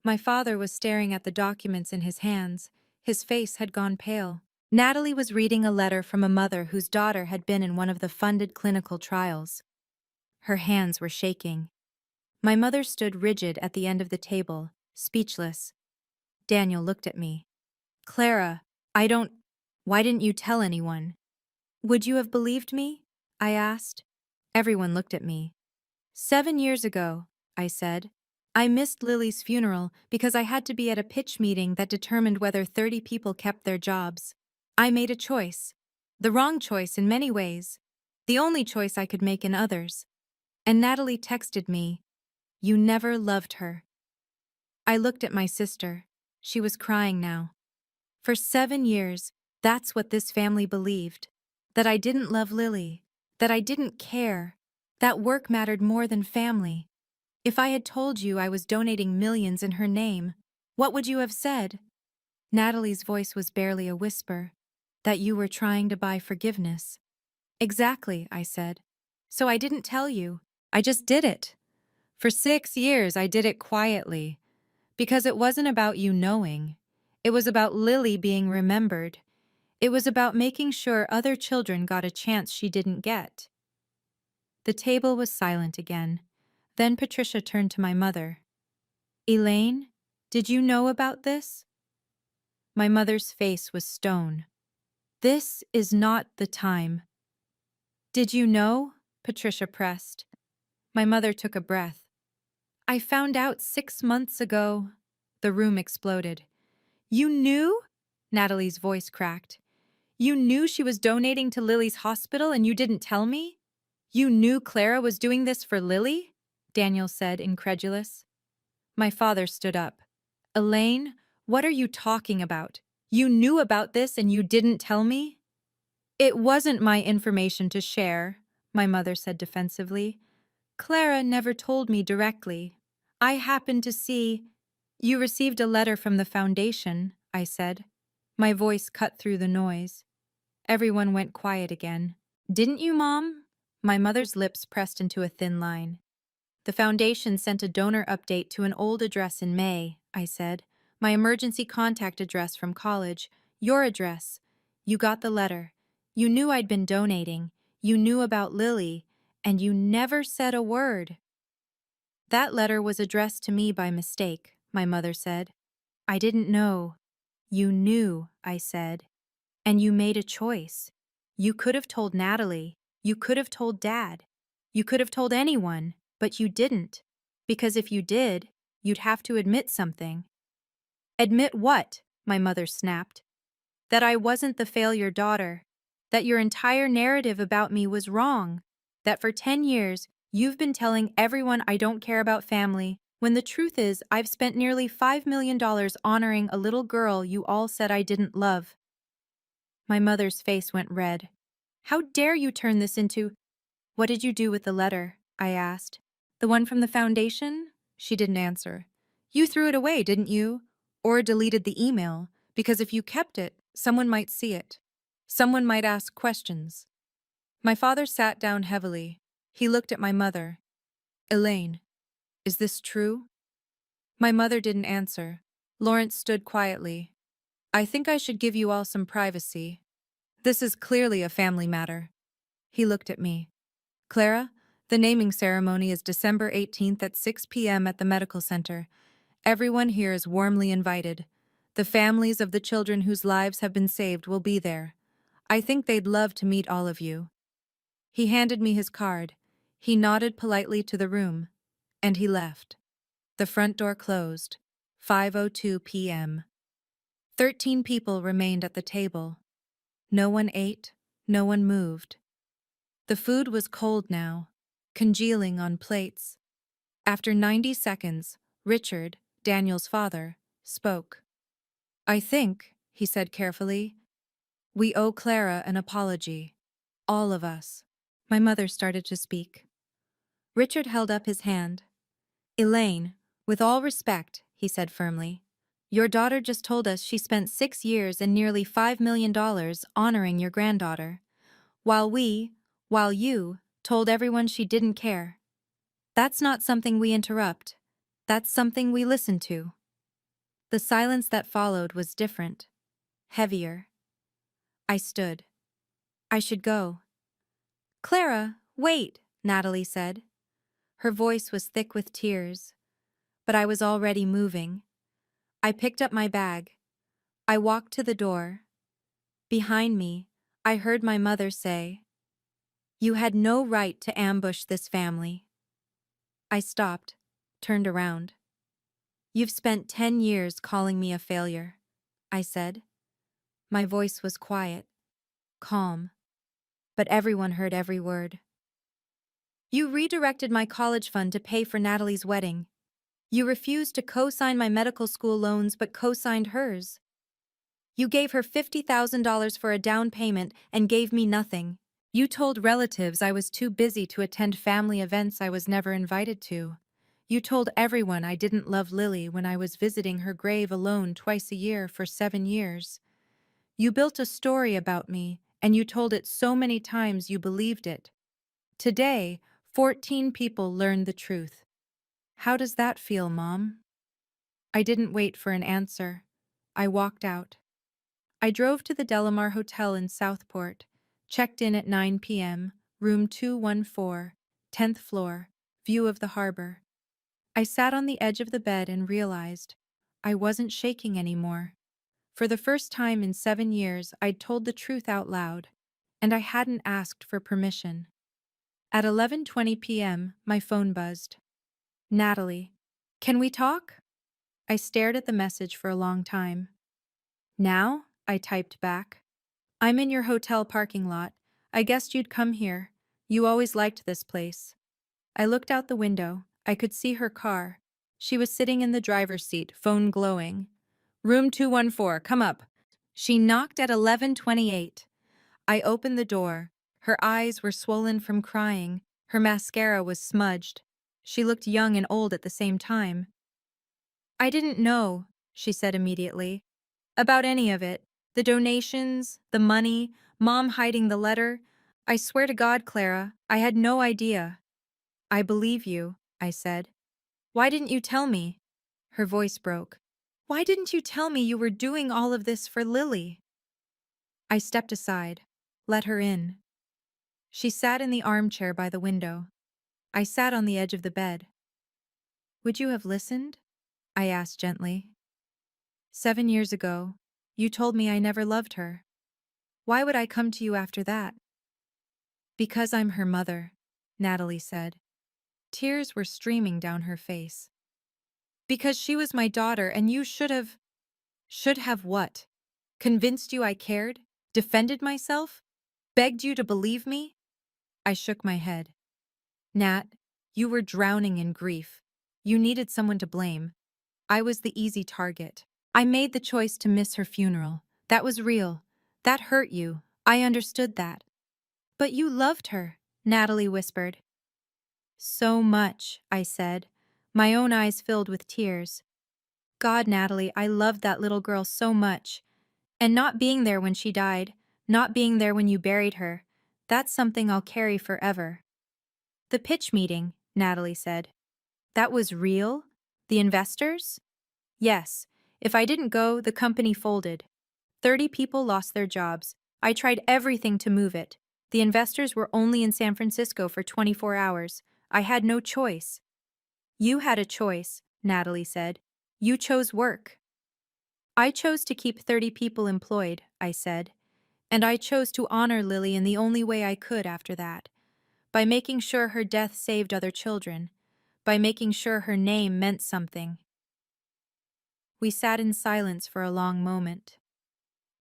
My father was staring at the documents in his hands. His face had gone pale. Natalie was reading a letter from a mother whose daughter had been in one of the funded clinical trials. Her hands were shaking. My mother stood rigid at the end of the table, speechless. Daniel looked at me. Clara, why didn't you tell anyone? Would you have believed me? I asked. Everyone looked at me. 7 years ago, I said. I missed Lily's funeral because I had to be at a pitch meeting that determined whether 30 people kept their jobs. I made a choice. The wrong choice in many ways. The only choice I could make in others. And Natalie texted me, "You never loved her." I looked at my sister. She was crying now. For 7 years, that's what this family believed. That I didn't love Lily. That I didn't care. That work mattered more than family. If I had told you I was donating millions in her name, what would you have said? Natalie's voice was barely a whisper. That you were trying to buy forgiveness. Exactly, I said. So I didn't tell you. I just did it. For 6 years, I did it quietly. Because it wasn't about you knowing. It was about Lily being remembered. It was about making sure other children got a chance she didn't get. The table was silent again. Then Patricia turned to my mother. Elaine, did you know about this? My mother's face was stone. This is not the time. Did you know? Patricia pressed. My mother took a breath. I found out 6 months ago. The room exploded. You knew? Natalie's voice cracked. You knew she was donating to Lily's hospital and you didn't tell me? You knew Clara was doing this for Lily? Daniel said, incredulous. My father stood up. Elaine, what are you talking about? You knew about this and you didn't tell me? It wasn't my information to share, my mother said defensively. Clara never told me directly. I happened to see. You received a letter from the foundation, I said. My voice cut through the noise. Everyone went quiet again. Didn't you, Mom? My mother's lips pressed into a thin line. The foundation sent a donor update to an old address in May, I said. My emergency contact address from college. Your address. You got the letter. You knew I'd been donating. You knew about Lily. And you never said a word. That letter was addressed to me by mistake, my mother said. I didn't know. You knew, I said. And you made a choice. You could have told Natalie. You could have told Dad. You could have told anyone, but you didn't. Because if you did, you'd have to admit something. Admit what? My mother snapped. That I wasn't the failure daughter. That your entire narrative about me was wrong. That for 10 years, you've been telling everyone I don't care about family, when the truth is I've spent nearly $5 million honoring a little girl you all said I didn't love. My mother's face went red. How dare you turn this into— What did you do with the letter? I asked. The one from the foundation? She didn't answer. You threw it away, didn't you? Or deleted the email, because if you kept it, someone might see it. Someone might ask questions. My father sat down heavily. He looked at my mother. Elaine, is this true? My mother didn't answer. Lawrence stood quietly. I think I should give you all some privacy. This is clearly a family matter. He looked at me. Clara, the naming ceremony is December 18th at 6 p.m. at the medical center. Everyone here is warmly invited. The families of the children whose lives have been saved will be there. I think they'd love to meet all of you. He handed me his card. He nodded politely to the room. And he left. The front door closed. 5:02 p.m. 13 people remained at the table. No one ate. No one moved. The food was cold now, congealing on plates. After 90 seconds, Richard, Daniel's father, spoke. I think, he said carefully, we owe Clara an apology. All of us. My mother started to speak. Richard held up his hand. Elaine, with all respect, he said firmly, your daughter just told us she spent 6 years and nearly $5 million honoring your granddaughter, while you, told everyone she didn't care. That's not something we interrupt. That's something we listen to. The silence that followed was different, heavier. I stood. I should go. Clara, wait, Natalie said. Her voice was thick with tears, but I was already moving. I picked up my bag. I walked to the door. Behind me, I heard my mother say, You had no right to ambush this family. I stopped, turned around. You've spent 10 years calling me a failure, I said. My voice was quiet, calm, but everyone heard every word. You redirected my college fund to pay for Natalie's wedding. You refused to co-sign my medical school loans but co-signed hers. You gave her $50,000 for a down payment and gave me nothing. You told relatives I was too busy to attend family events I was never invited to. You told everyone I didn't love Lily when I was visiting her grave alone twice a year for 7 years. You built a story about me, and you told it so many times you believed it. Today, 14 people learned the truth. How does that feel, Mom? I didn't wait for an answer. I walked out. I drove to the Delamar Hotel in Southport, checked in at 9 p.m., room 214, 10th floor, view of the harbor. I sat on the edge of the bed and realized I wasn't shaking anymore. For the first time in 7 years, I'd told the truth out loud. and I hadn't asked for permission. At 11:20 p.m., my phone buzzed. Natalie, can we talk? I stared at the message for a long time. Now? I typed back. I'm in your hotel parking lot. I guessed you'd come here. You always liked this place. I looked out the window. I could see her car. She was sitting in the driver's seat, phone glowing. Room 214, come up. She knocked at 11:28. I opened the door. Her eyes were swollen from crying. Her mascara was smudged. She looked young and old at the same time. I didn't know, she said immediately, about any of it. The donations, the money, Mom hiding the letter. I swear to God, Clara, I had no idea. I believe you, I said. Why didn't you tell me? Her voice broke. Why didn't you tell me you were doing all of this for Lily? I stepped aside, let her in. She sat in the armchair by the window. I sat on the edge of the bed. Would you have listened? I asked gently. 7 years ago, you told me I never loved her. Why would I come to you after that? Because I'm her mother, Natalie said. Tears were streaming down her face. Because she was my daughter and you should have… Should have what? Convinced you I cared? Defended myself? Begged you to believe me? I shook my head. Nat, you were drowning in grief. You needed someone to blame. I was the easy target. I made the choice to miss her funeral. That was real. That hurt you. I understood that. But you loved her, Natalie whispered. So much, I said, my own eyes filled with tears. God, Natalie, I loved that little girl so much. And not being there when she died, not being there when you buried her, that's something I'll carry forever. The pitch meeting, Natalie said. That was real? The investors? Yes. If I didn't go, the company folded. 30 people lost their jobs. I tried everything to move it. The investors were only in San Francisco for 24 hours. I had no choice. You had a choice, Natalie said. You chose work. I chose to keep 30 people employed, I said. And I chose to honor Lily in the only way I could after that. By making sure her death saved other children. By making sure her name meant something. We sat in silence for a long moment.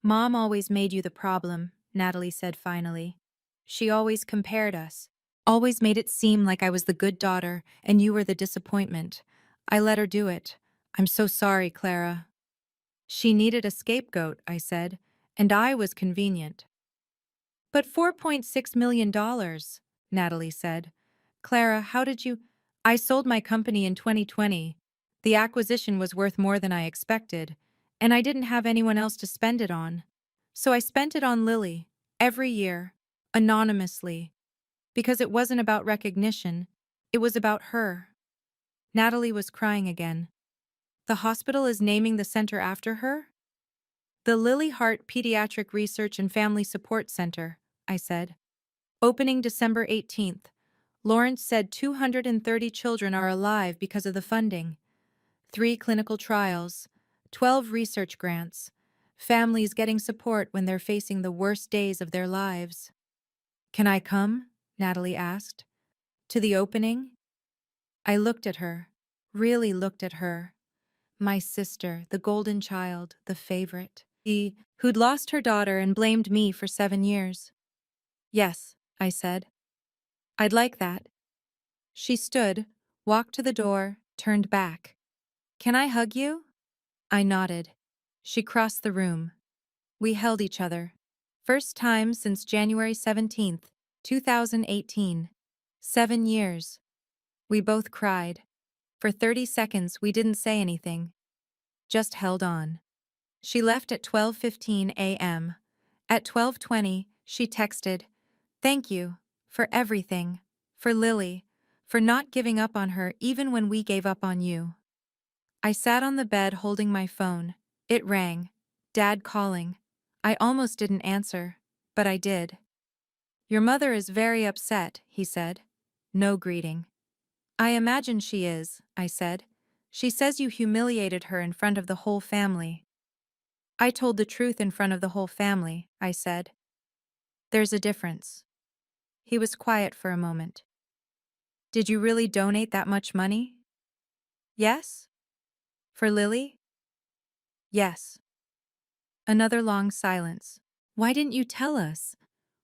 Mom always made you the problem, Natalie said finally. She always compared us. Always made it seem like I was the good daughter and you were the disappointment. I let her do it. I'm so sorry, Clara. She needed a scapegoat, I said, and I was convenient. But $4.6 million, Natalie said. Clara, how did you… I sold my company in 2020. The acquisition was worth more than I expected, and I didn't have anyone else to spend it on. So I spent it on Lily, every year, anonymously, because it wasn't about recognition, it was about her. Natalie was crying again. The hospital is naming the center after her? The Lily Hart Pediatric Research and Family Support Center, I said. Opening December 18th. Lawrence said 230 children are alive because of the funding. 3 clinical trials, 12 research grants, families getting support when they're facing the worst days of their lives. Can I come? Natalie asked. To the opening? I looked at her, really looked at her. My sister, the golden child, the favorite. Who'd lost her daughter and blamed me for 7 years. Yes, I said. I'd like that. She stood, walked to the door, turned back. Can I hug you? I nodded. She crossed the room. We held each other. First time since January 17th, 2018. 7 years. We both cried. For 30 seconds we didn't say anything. Just held on. She left at 12:15 a.m. At 12:20, she texted, "Thank you, for everything, for Lily, for not giving up on her even when we gave up on you." I sat on the bed holding my phone. It rang. Dad calling. I almost didn't answer, but I did. Your mother is very upset, he said. No greeting. I imagine she is, I said. She says you humiliated her in front of the whole family. I told the truth in front of the whole family, I said. There's a difference. He was quiet for a moment. Did you really donate that much money? Yes? For Lily? Yes. Another long silence. Why didn't you tell us?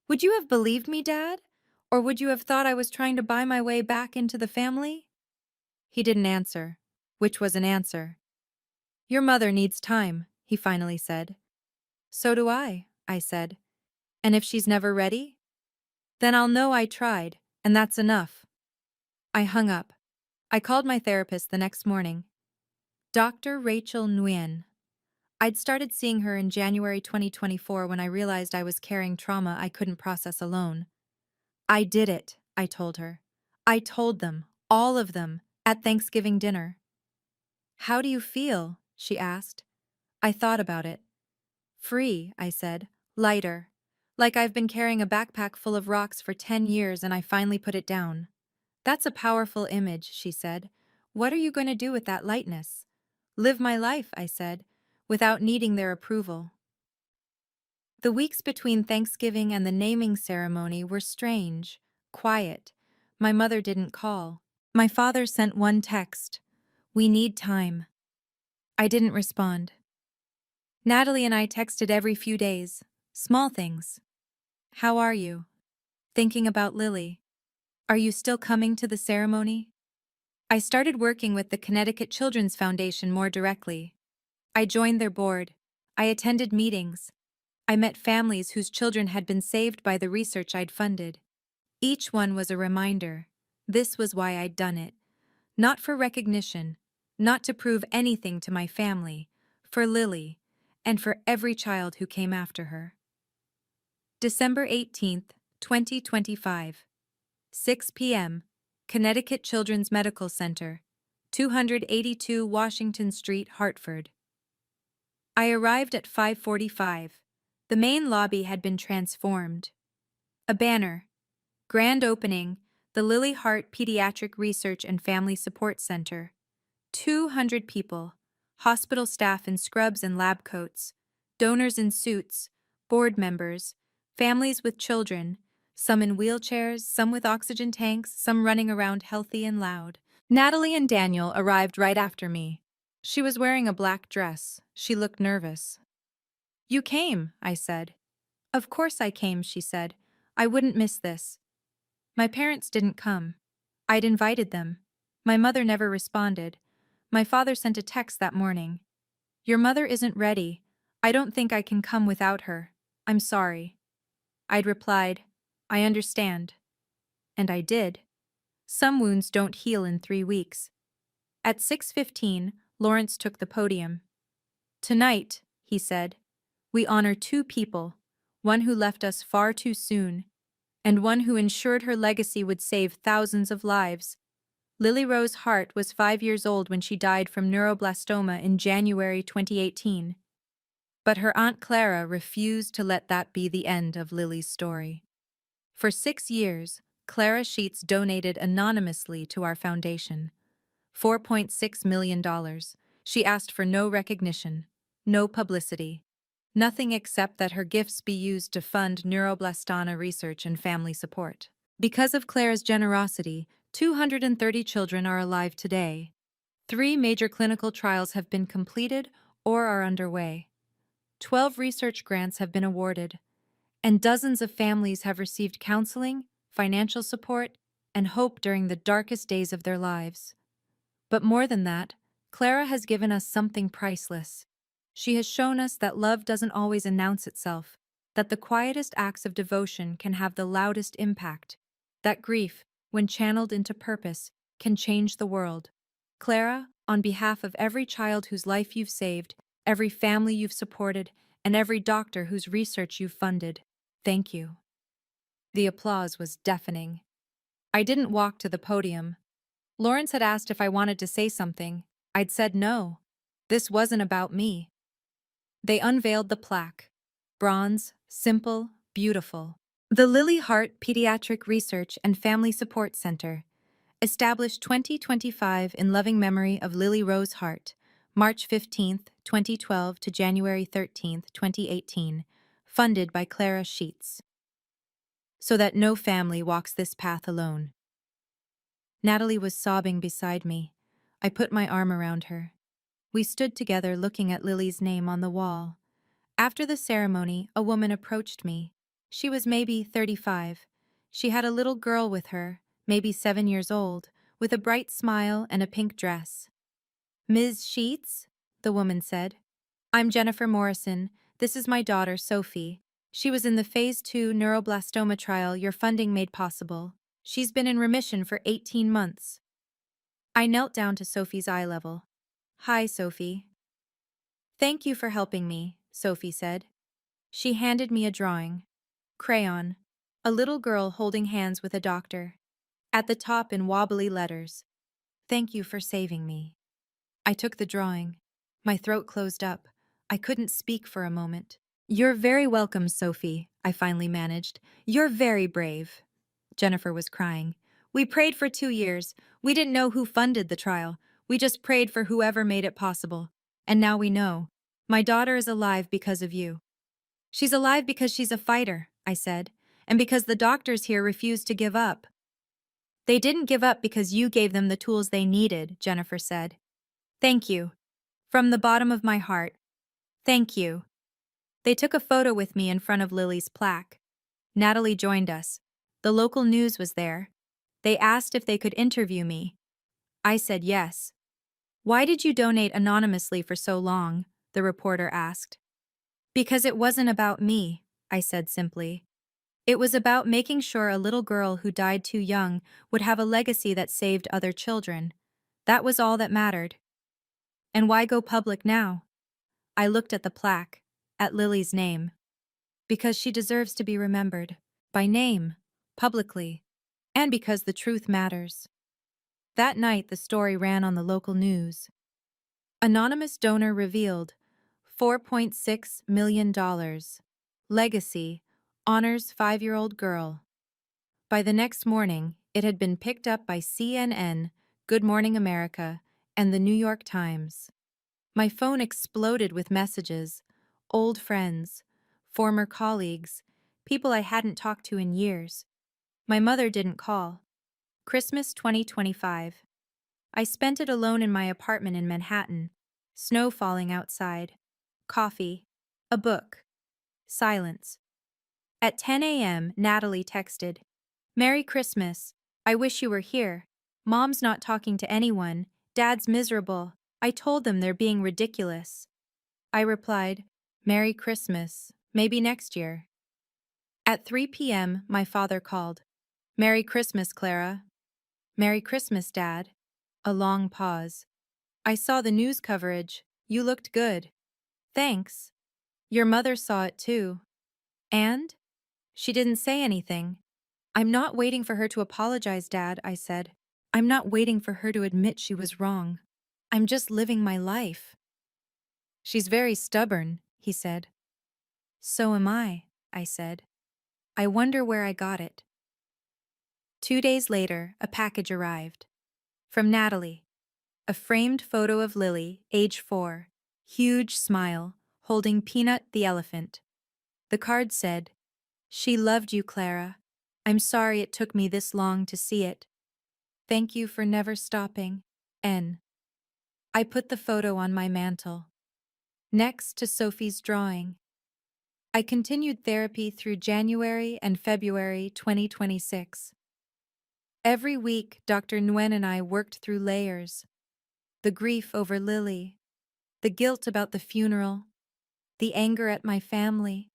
Would you have believed me, Dad? Or would you have thought I was trying to buy my way back into the family? He didn't answer, which was an answer. Your mother needs time, he finally said. So do I said. And if she's never ready? Then I'll know I tried, and that's enough. I hung up. I called my therapist the next morning. Dr. Rachel Nguyen. I'd started seeing her in January 2024 when I realized I was carrying trauma I couldn't process alone. I did it, I told her. I told them, all of them, at Thanksgiving dinner. How do you feel? She asked. I thought about it. Free, I said. Lighter. Like I've been carrying a backpack full of rocks for 10 years and I finally put it down. That's a powerful image, she said. What are you going to do with that lightness? Live my life, I said, without needing their approval. The weeks between Thanksgiving and the naming ceremony were strange, quiet. My mother didn't call. My father sent one text. We need time. I didn't respond. Natalie and I texted every few days. Small things. How are you? Thinking about Lily. Are you still coming to the ceremony? I started working with the Connecticut Children's Foundation more directly. I joined their board. I attended meetings. I met families whose children had been saved by the research I'd funded. Each one was a reminder. This was why I'd done it. Not for recognition, not to prove anything to my family, for Lily, and for every child who came after her. December 18th, 2025. 6 p.m. Connecticut Children's Medical Center, 282 Washington Street, Hartford. I arrived at 5:45. The main lobby had been transformed. A banner. Grand opening, the Lily Hart Pediatric Research and Family Support Center. 200 people, hospital staff in scrubs and lab coats, donors in suits, board members, families with children, some in wheelchairs, some with oxygen tanks, some running around healthy and loud. Natalie and Daniel arrived right after me. She was wearing a black dress. She looked nervous. You came, I said. Of course I came, she said. I wouldn't miss this. My parents didn't come. I'd invited them. My mother never responded. My father sent a text that morning. Your mother isn't ready. I don't think I can come without her. I'm sorry. I'd replied, I understand. And I did. Some wounds don't heal in 3 weeks. At 6:15, Lawrence took the podium. Tonight, he said, we honor 2 people, one who left us far too soon, and one who ensured her legacy would save thousands of lives. Lily Rose Hart was 5 years old when she died from neuroblastoma in January 2018. But her Aunt Clara refused to let that be the end of Lily's story. For 6 years, Clara Sheets donated anonymously to our foundation. $4.6 million. She asked for no recognition, no publicity, nothing except that her gifts be used to fund neuroblastoma research and family support. Because of Clara's generosity, 230 children are alive today. 3 major clinical trials have been completed or are underway. 12 research grants have been awarded, and dozens of families have received counseling, financial support, and hope during the darkest days of their lives. But more than that, Clara has given us something priceless. She has shown us that love doesn't always announce itself, that the quietest acts of devotion can have the loudest impact, that grief, when channeled into purpose, can change the world. Clara, on behalf of every child whose life you've saved, every family you've supported, and every doctor whose research you've funded, thank you. The applause was deafening. I didn't walk to the podium. Lawrence had asked if I wanted to say something. I'd said no. This wasn't about me. They unveiled the plaque. Bronze, simple, beautiful. The Lily Hart Pediatric Research and Family Support Center, established 2025 in loving memory of Lily Rose Hart, March 15, 2012 to January 13, 2018, funded by Clara Sheets. so that no family walks this path alone. Natalie was sobbing beside me. I put my arm around her. We stood together looking at Lily's name on the wall. After the ceremony, a woman approached me. She was maybe 35. She had a little girl with her, maybe 7 years old, with a bright smile and a pink dress. "Ms. Sheets?" the woman said. "I'm Jennifer Morrison. This is my daughter, Sophie. She was in the Phase 2 neuroblastoma trial your funding made possible. She's been in remission for 18 months. I knelt down to Sophie's eye level. "Hi, Sophie." "Thank you for helping me," Sophie said. She handed me a drawing. Crayon. A little girl holding hands with a doctor. At the top in wobbly letters. "Thank you for saving me." I took the drawing. My throat closed up. I couldn't speak for a moment. "You're very welcome, Sophie," I finally managed. "You're very brave." Jennifer was crying. "We prayed for 2 years. We didn't know who funded the trial. We just prayed for whoever made it possible. And now we know. My daughter is alive because of you." "She's alive because she's a fighter," I said, "and because the doctors here refused to give up." "They didn't give up because you gave them the tools they needed," Jennifer said. "Thank you. From the bottom of my heart. Thank you." They took a photo with me in front of Lily's plaque. Natalie joined us. The local news was there. They asked if they could interview me. I said yes. "Why did you donate anonymously for so long?" the reporter asked. "Because it wasn't about me," I said simply. "It was about making sure a little girl who died too young would have a legacy that saved other children. That was all that mattered." "And why go public now?" I looked at the plaque, at Lily's name. "Because she deserves to be remembered. By name. Publicly. And because the truth matters." That night the story ran on the local news. Anonymous donor revealed. $4.6 million. Legacy. Honors 5-year-old girl. By the next morning, it had been picked up by CNN, Good Morning America, and the New York Times. My phone exploded with messages. Old friends, former colleagues, people I hadn't talked to in years. My mother didn't call. Christmas 2025. I spent it alone in my apartment in Manhattan. Snow falling outside. Coffee. A book. Silence. At 10 a.m., Natalie texted, "Merry Christmas. I wish you were here. Mom's not talking to anyone. Dad's miserable. I told them they're being ridiculous." I replied, "Merry Christmas. Maybe next year." At 3 p.m., my father called. "Merry Christmas, Clara." "Merry Christmas, Dad." A long pause. "I saw the news coverage. You looked good." "Thanks." "Your mother saw it too." "And?" "She didn't say anything." "I'm not waiting for her to apologize, Dad," I said. "I'm not waiting for her to admit she was wrong. I'm just living my life." "She's very stubborn," he said. "So am I said. "I wonder where I got it." 2 days later, a package arrived. From Natalie. A framed photo of Lily, age 4, huge smile, holding Peanut the elephant. The card said, "She loved you, Clara. I'm sorry it took me this long to see it. Thank you for never stopping. N." I put the photo on my mantle, next to Sophie's drawing. I continued therapy through January and February 2026. Every week, Dr. Nguyen and I worked through layers. The grief over Lily, the guilt about the funeral, the anger at my family,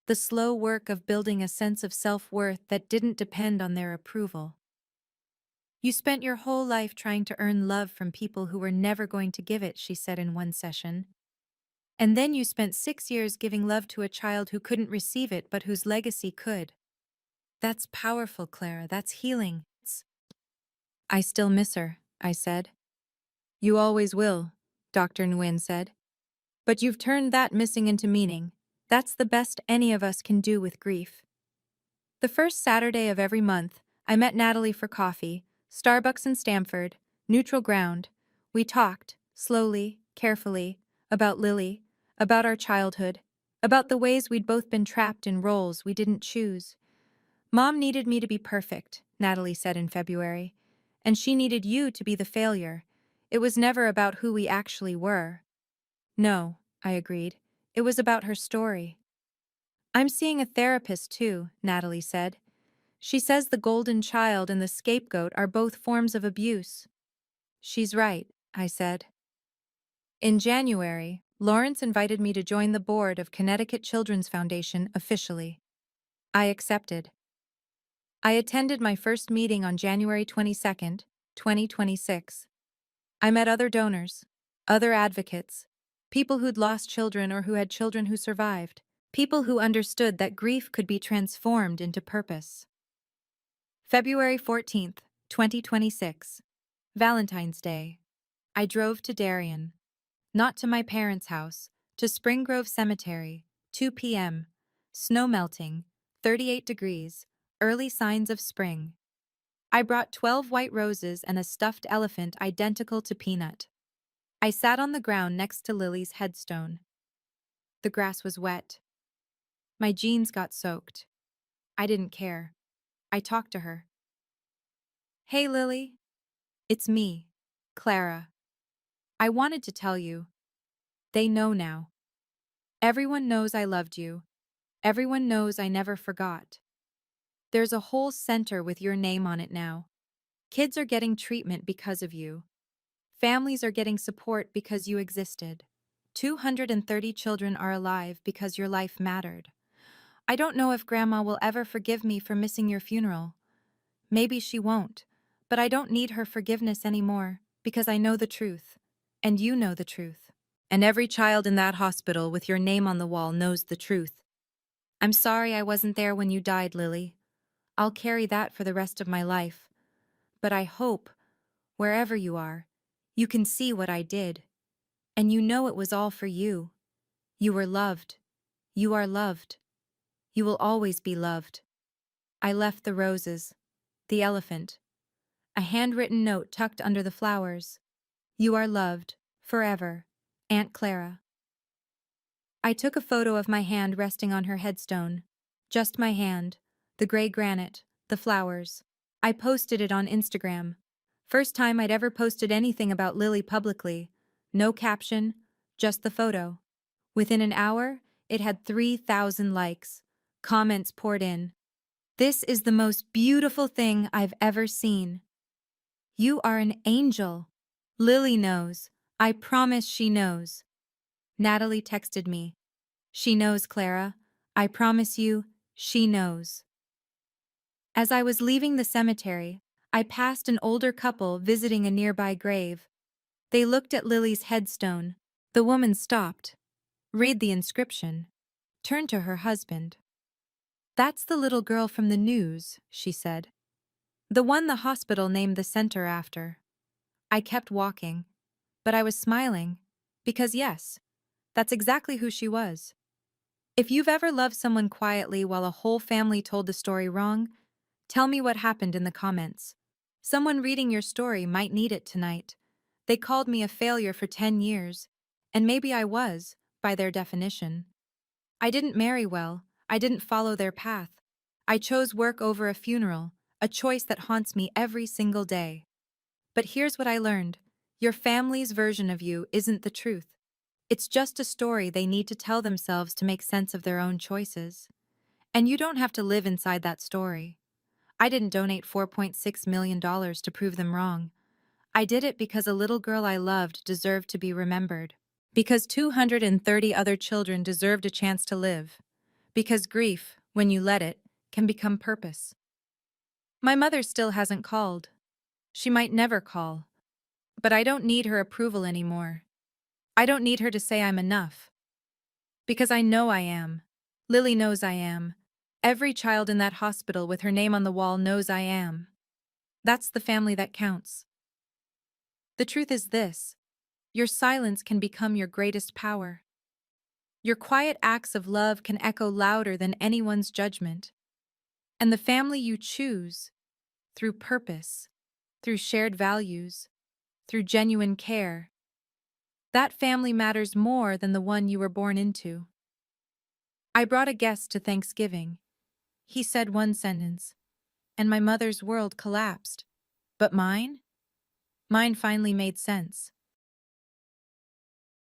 the slow work of building a sense of self-worth that didn't depend on their approval. "You spent your whole life trying to earn love from people who were never going to give it," she said in one session. "And then you spent 6 years giving love to a child who couldn't receive it but whose legacy could. That's powerful, Clara. That's healing." "I still miss her," I said. "You always will," Dr. Nguyen said. "But you've turned that missing into meaning. That's the best any of us can do with grief." The first Saturday of every month, I met Natalie for coffee, Starbucks in Stamford, neutral ground. We talked, slowly, carefully, about Lily, about our childhood, about the ways we'd both been trapped in roles we didn't choose. Mom needed me to be perfect, Natalie said in February. And she needed you to be the failure. It was never about who we actually were. No, I agreed. It was about her story. I'm seeing a therapist too, Natalie said. She says the golden child and the scapegoat are both forms of abuse. She's right, I said. In January, Lawrence invited me to join the board of Connecticut Children's Foundation officially. I accepted. I attended my first meeting on January 22nd, 2026. I met other donors, other advocates, people who'd lost children or who had children who survived, people who understood that grief could be transformed into purpose. February 14th, 2026. Valentine's Day. I drove to Darien. Not to my parents' house, to Spring Grove Cemetery, 2 p.m. Snow melting, 38 degrees, early signs of spring. I brought 12 white roses and a stuffed elephant identical to Peanut. I sat on the ground next to Lily's headstone. The grass was wet. My jeans got soaked. I didn't care. I talked to her. Hey, Lily. It's me, Clara. I wanted to tell you. They know now. Everyone knows I loved you. Everyone knows I never forgot. There's a whole center with your name on it now. Kids are getting treatment because of you. Families are getting support because you existed. 230 children are alive because your life mattered. I don't know if Grandma will ever forgive me for missing your funeral. Maybe she won't, but I don't need her forgiveness anymore because I know the truth. And you know the truth. And every child in that hospital with your name on the wall knows the truth. I'm sorry I wasn't there when you died, Lily. I'll carry that for the rest of my life. But I hope, wherever you are, you can see what I did. And you know it was all for you. You were loved. You are loved. You will always be loved. I left the roses, the elephant, a handwritten note tucked under the flowers. You are loved, forever, Aunt Clara. I took a photo of my hand resting on her headstone. Just my hand, the gray granite, the flowers. I posted it on Instagram. First time I'd ever posted anything about Lily publicly. No caption, just the photo. Within an hour, it had 3,000 likes. Comments poured in. This is the most beautiful thing I've ever seen. You are an angel. Lily knows. I promise she knows. Natalie texted me. She knows, Clara. I promise you, she knows. As I was leaving the cemetery, I passed an older couple visiting a nearby grave. They looked at Lily's headstone. The woman stopped. Read the inscription. Turned to her husband. That's the little girl from the news, she said. The one the hospital named the center after. I kept walking, but I was smiling, because yes, that's exactly who she was. If you've ever loved someone quietly while a whole family told the story wrong, tell me what happened in the comments. Someone reading your story might need it tonight. They called me a failure for 10 years, and maybe I was, by their definition. I didn't marry well, I didn't follow their path. I chose work over a funeral, a choice that haunts me every single day. But here's what I learned. Your family's version of you isn't the truth. It's just a story they need to tell themselves to make sense of their own choices. And you don't have to live inside that story. I didn't donate $4.6 million to prove them wrong. I did it because a little girl I loved deserved to be remembered. Because 230 other children deserved a chance to live. Because grief, when you let it, can become purpose. My mother still hasn't called. She might never call. But I don't need her approval anymore. I don't need her to say I'm enough. Because I know I am. Lily knows I am. Every child in that hospital with her name on the wall knows I am. That's the family that counts. The truth is this. Your silence can become your greatest power. Your quiet acts of love can echo louder than anyone's judgment. And the family you choose, through purpose, through shared values, through genuine care, that family matters more than the one you were born into. I brought a guest to Thanksgiving. He said one sentence, and my mother's world collapsed. But mine? Mine finally made sense.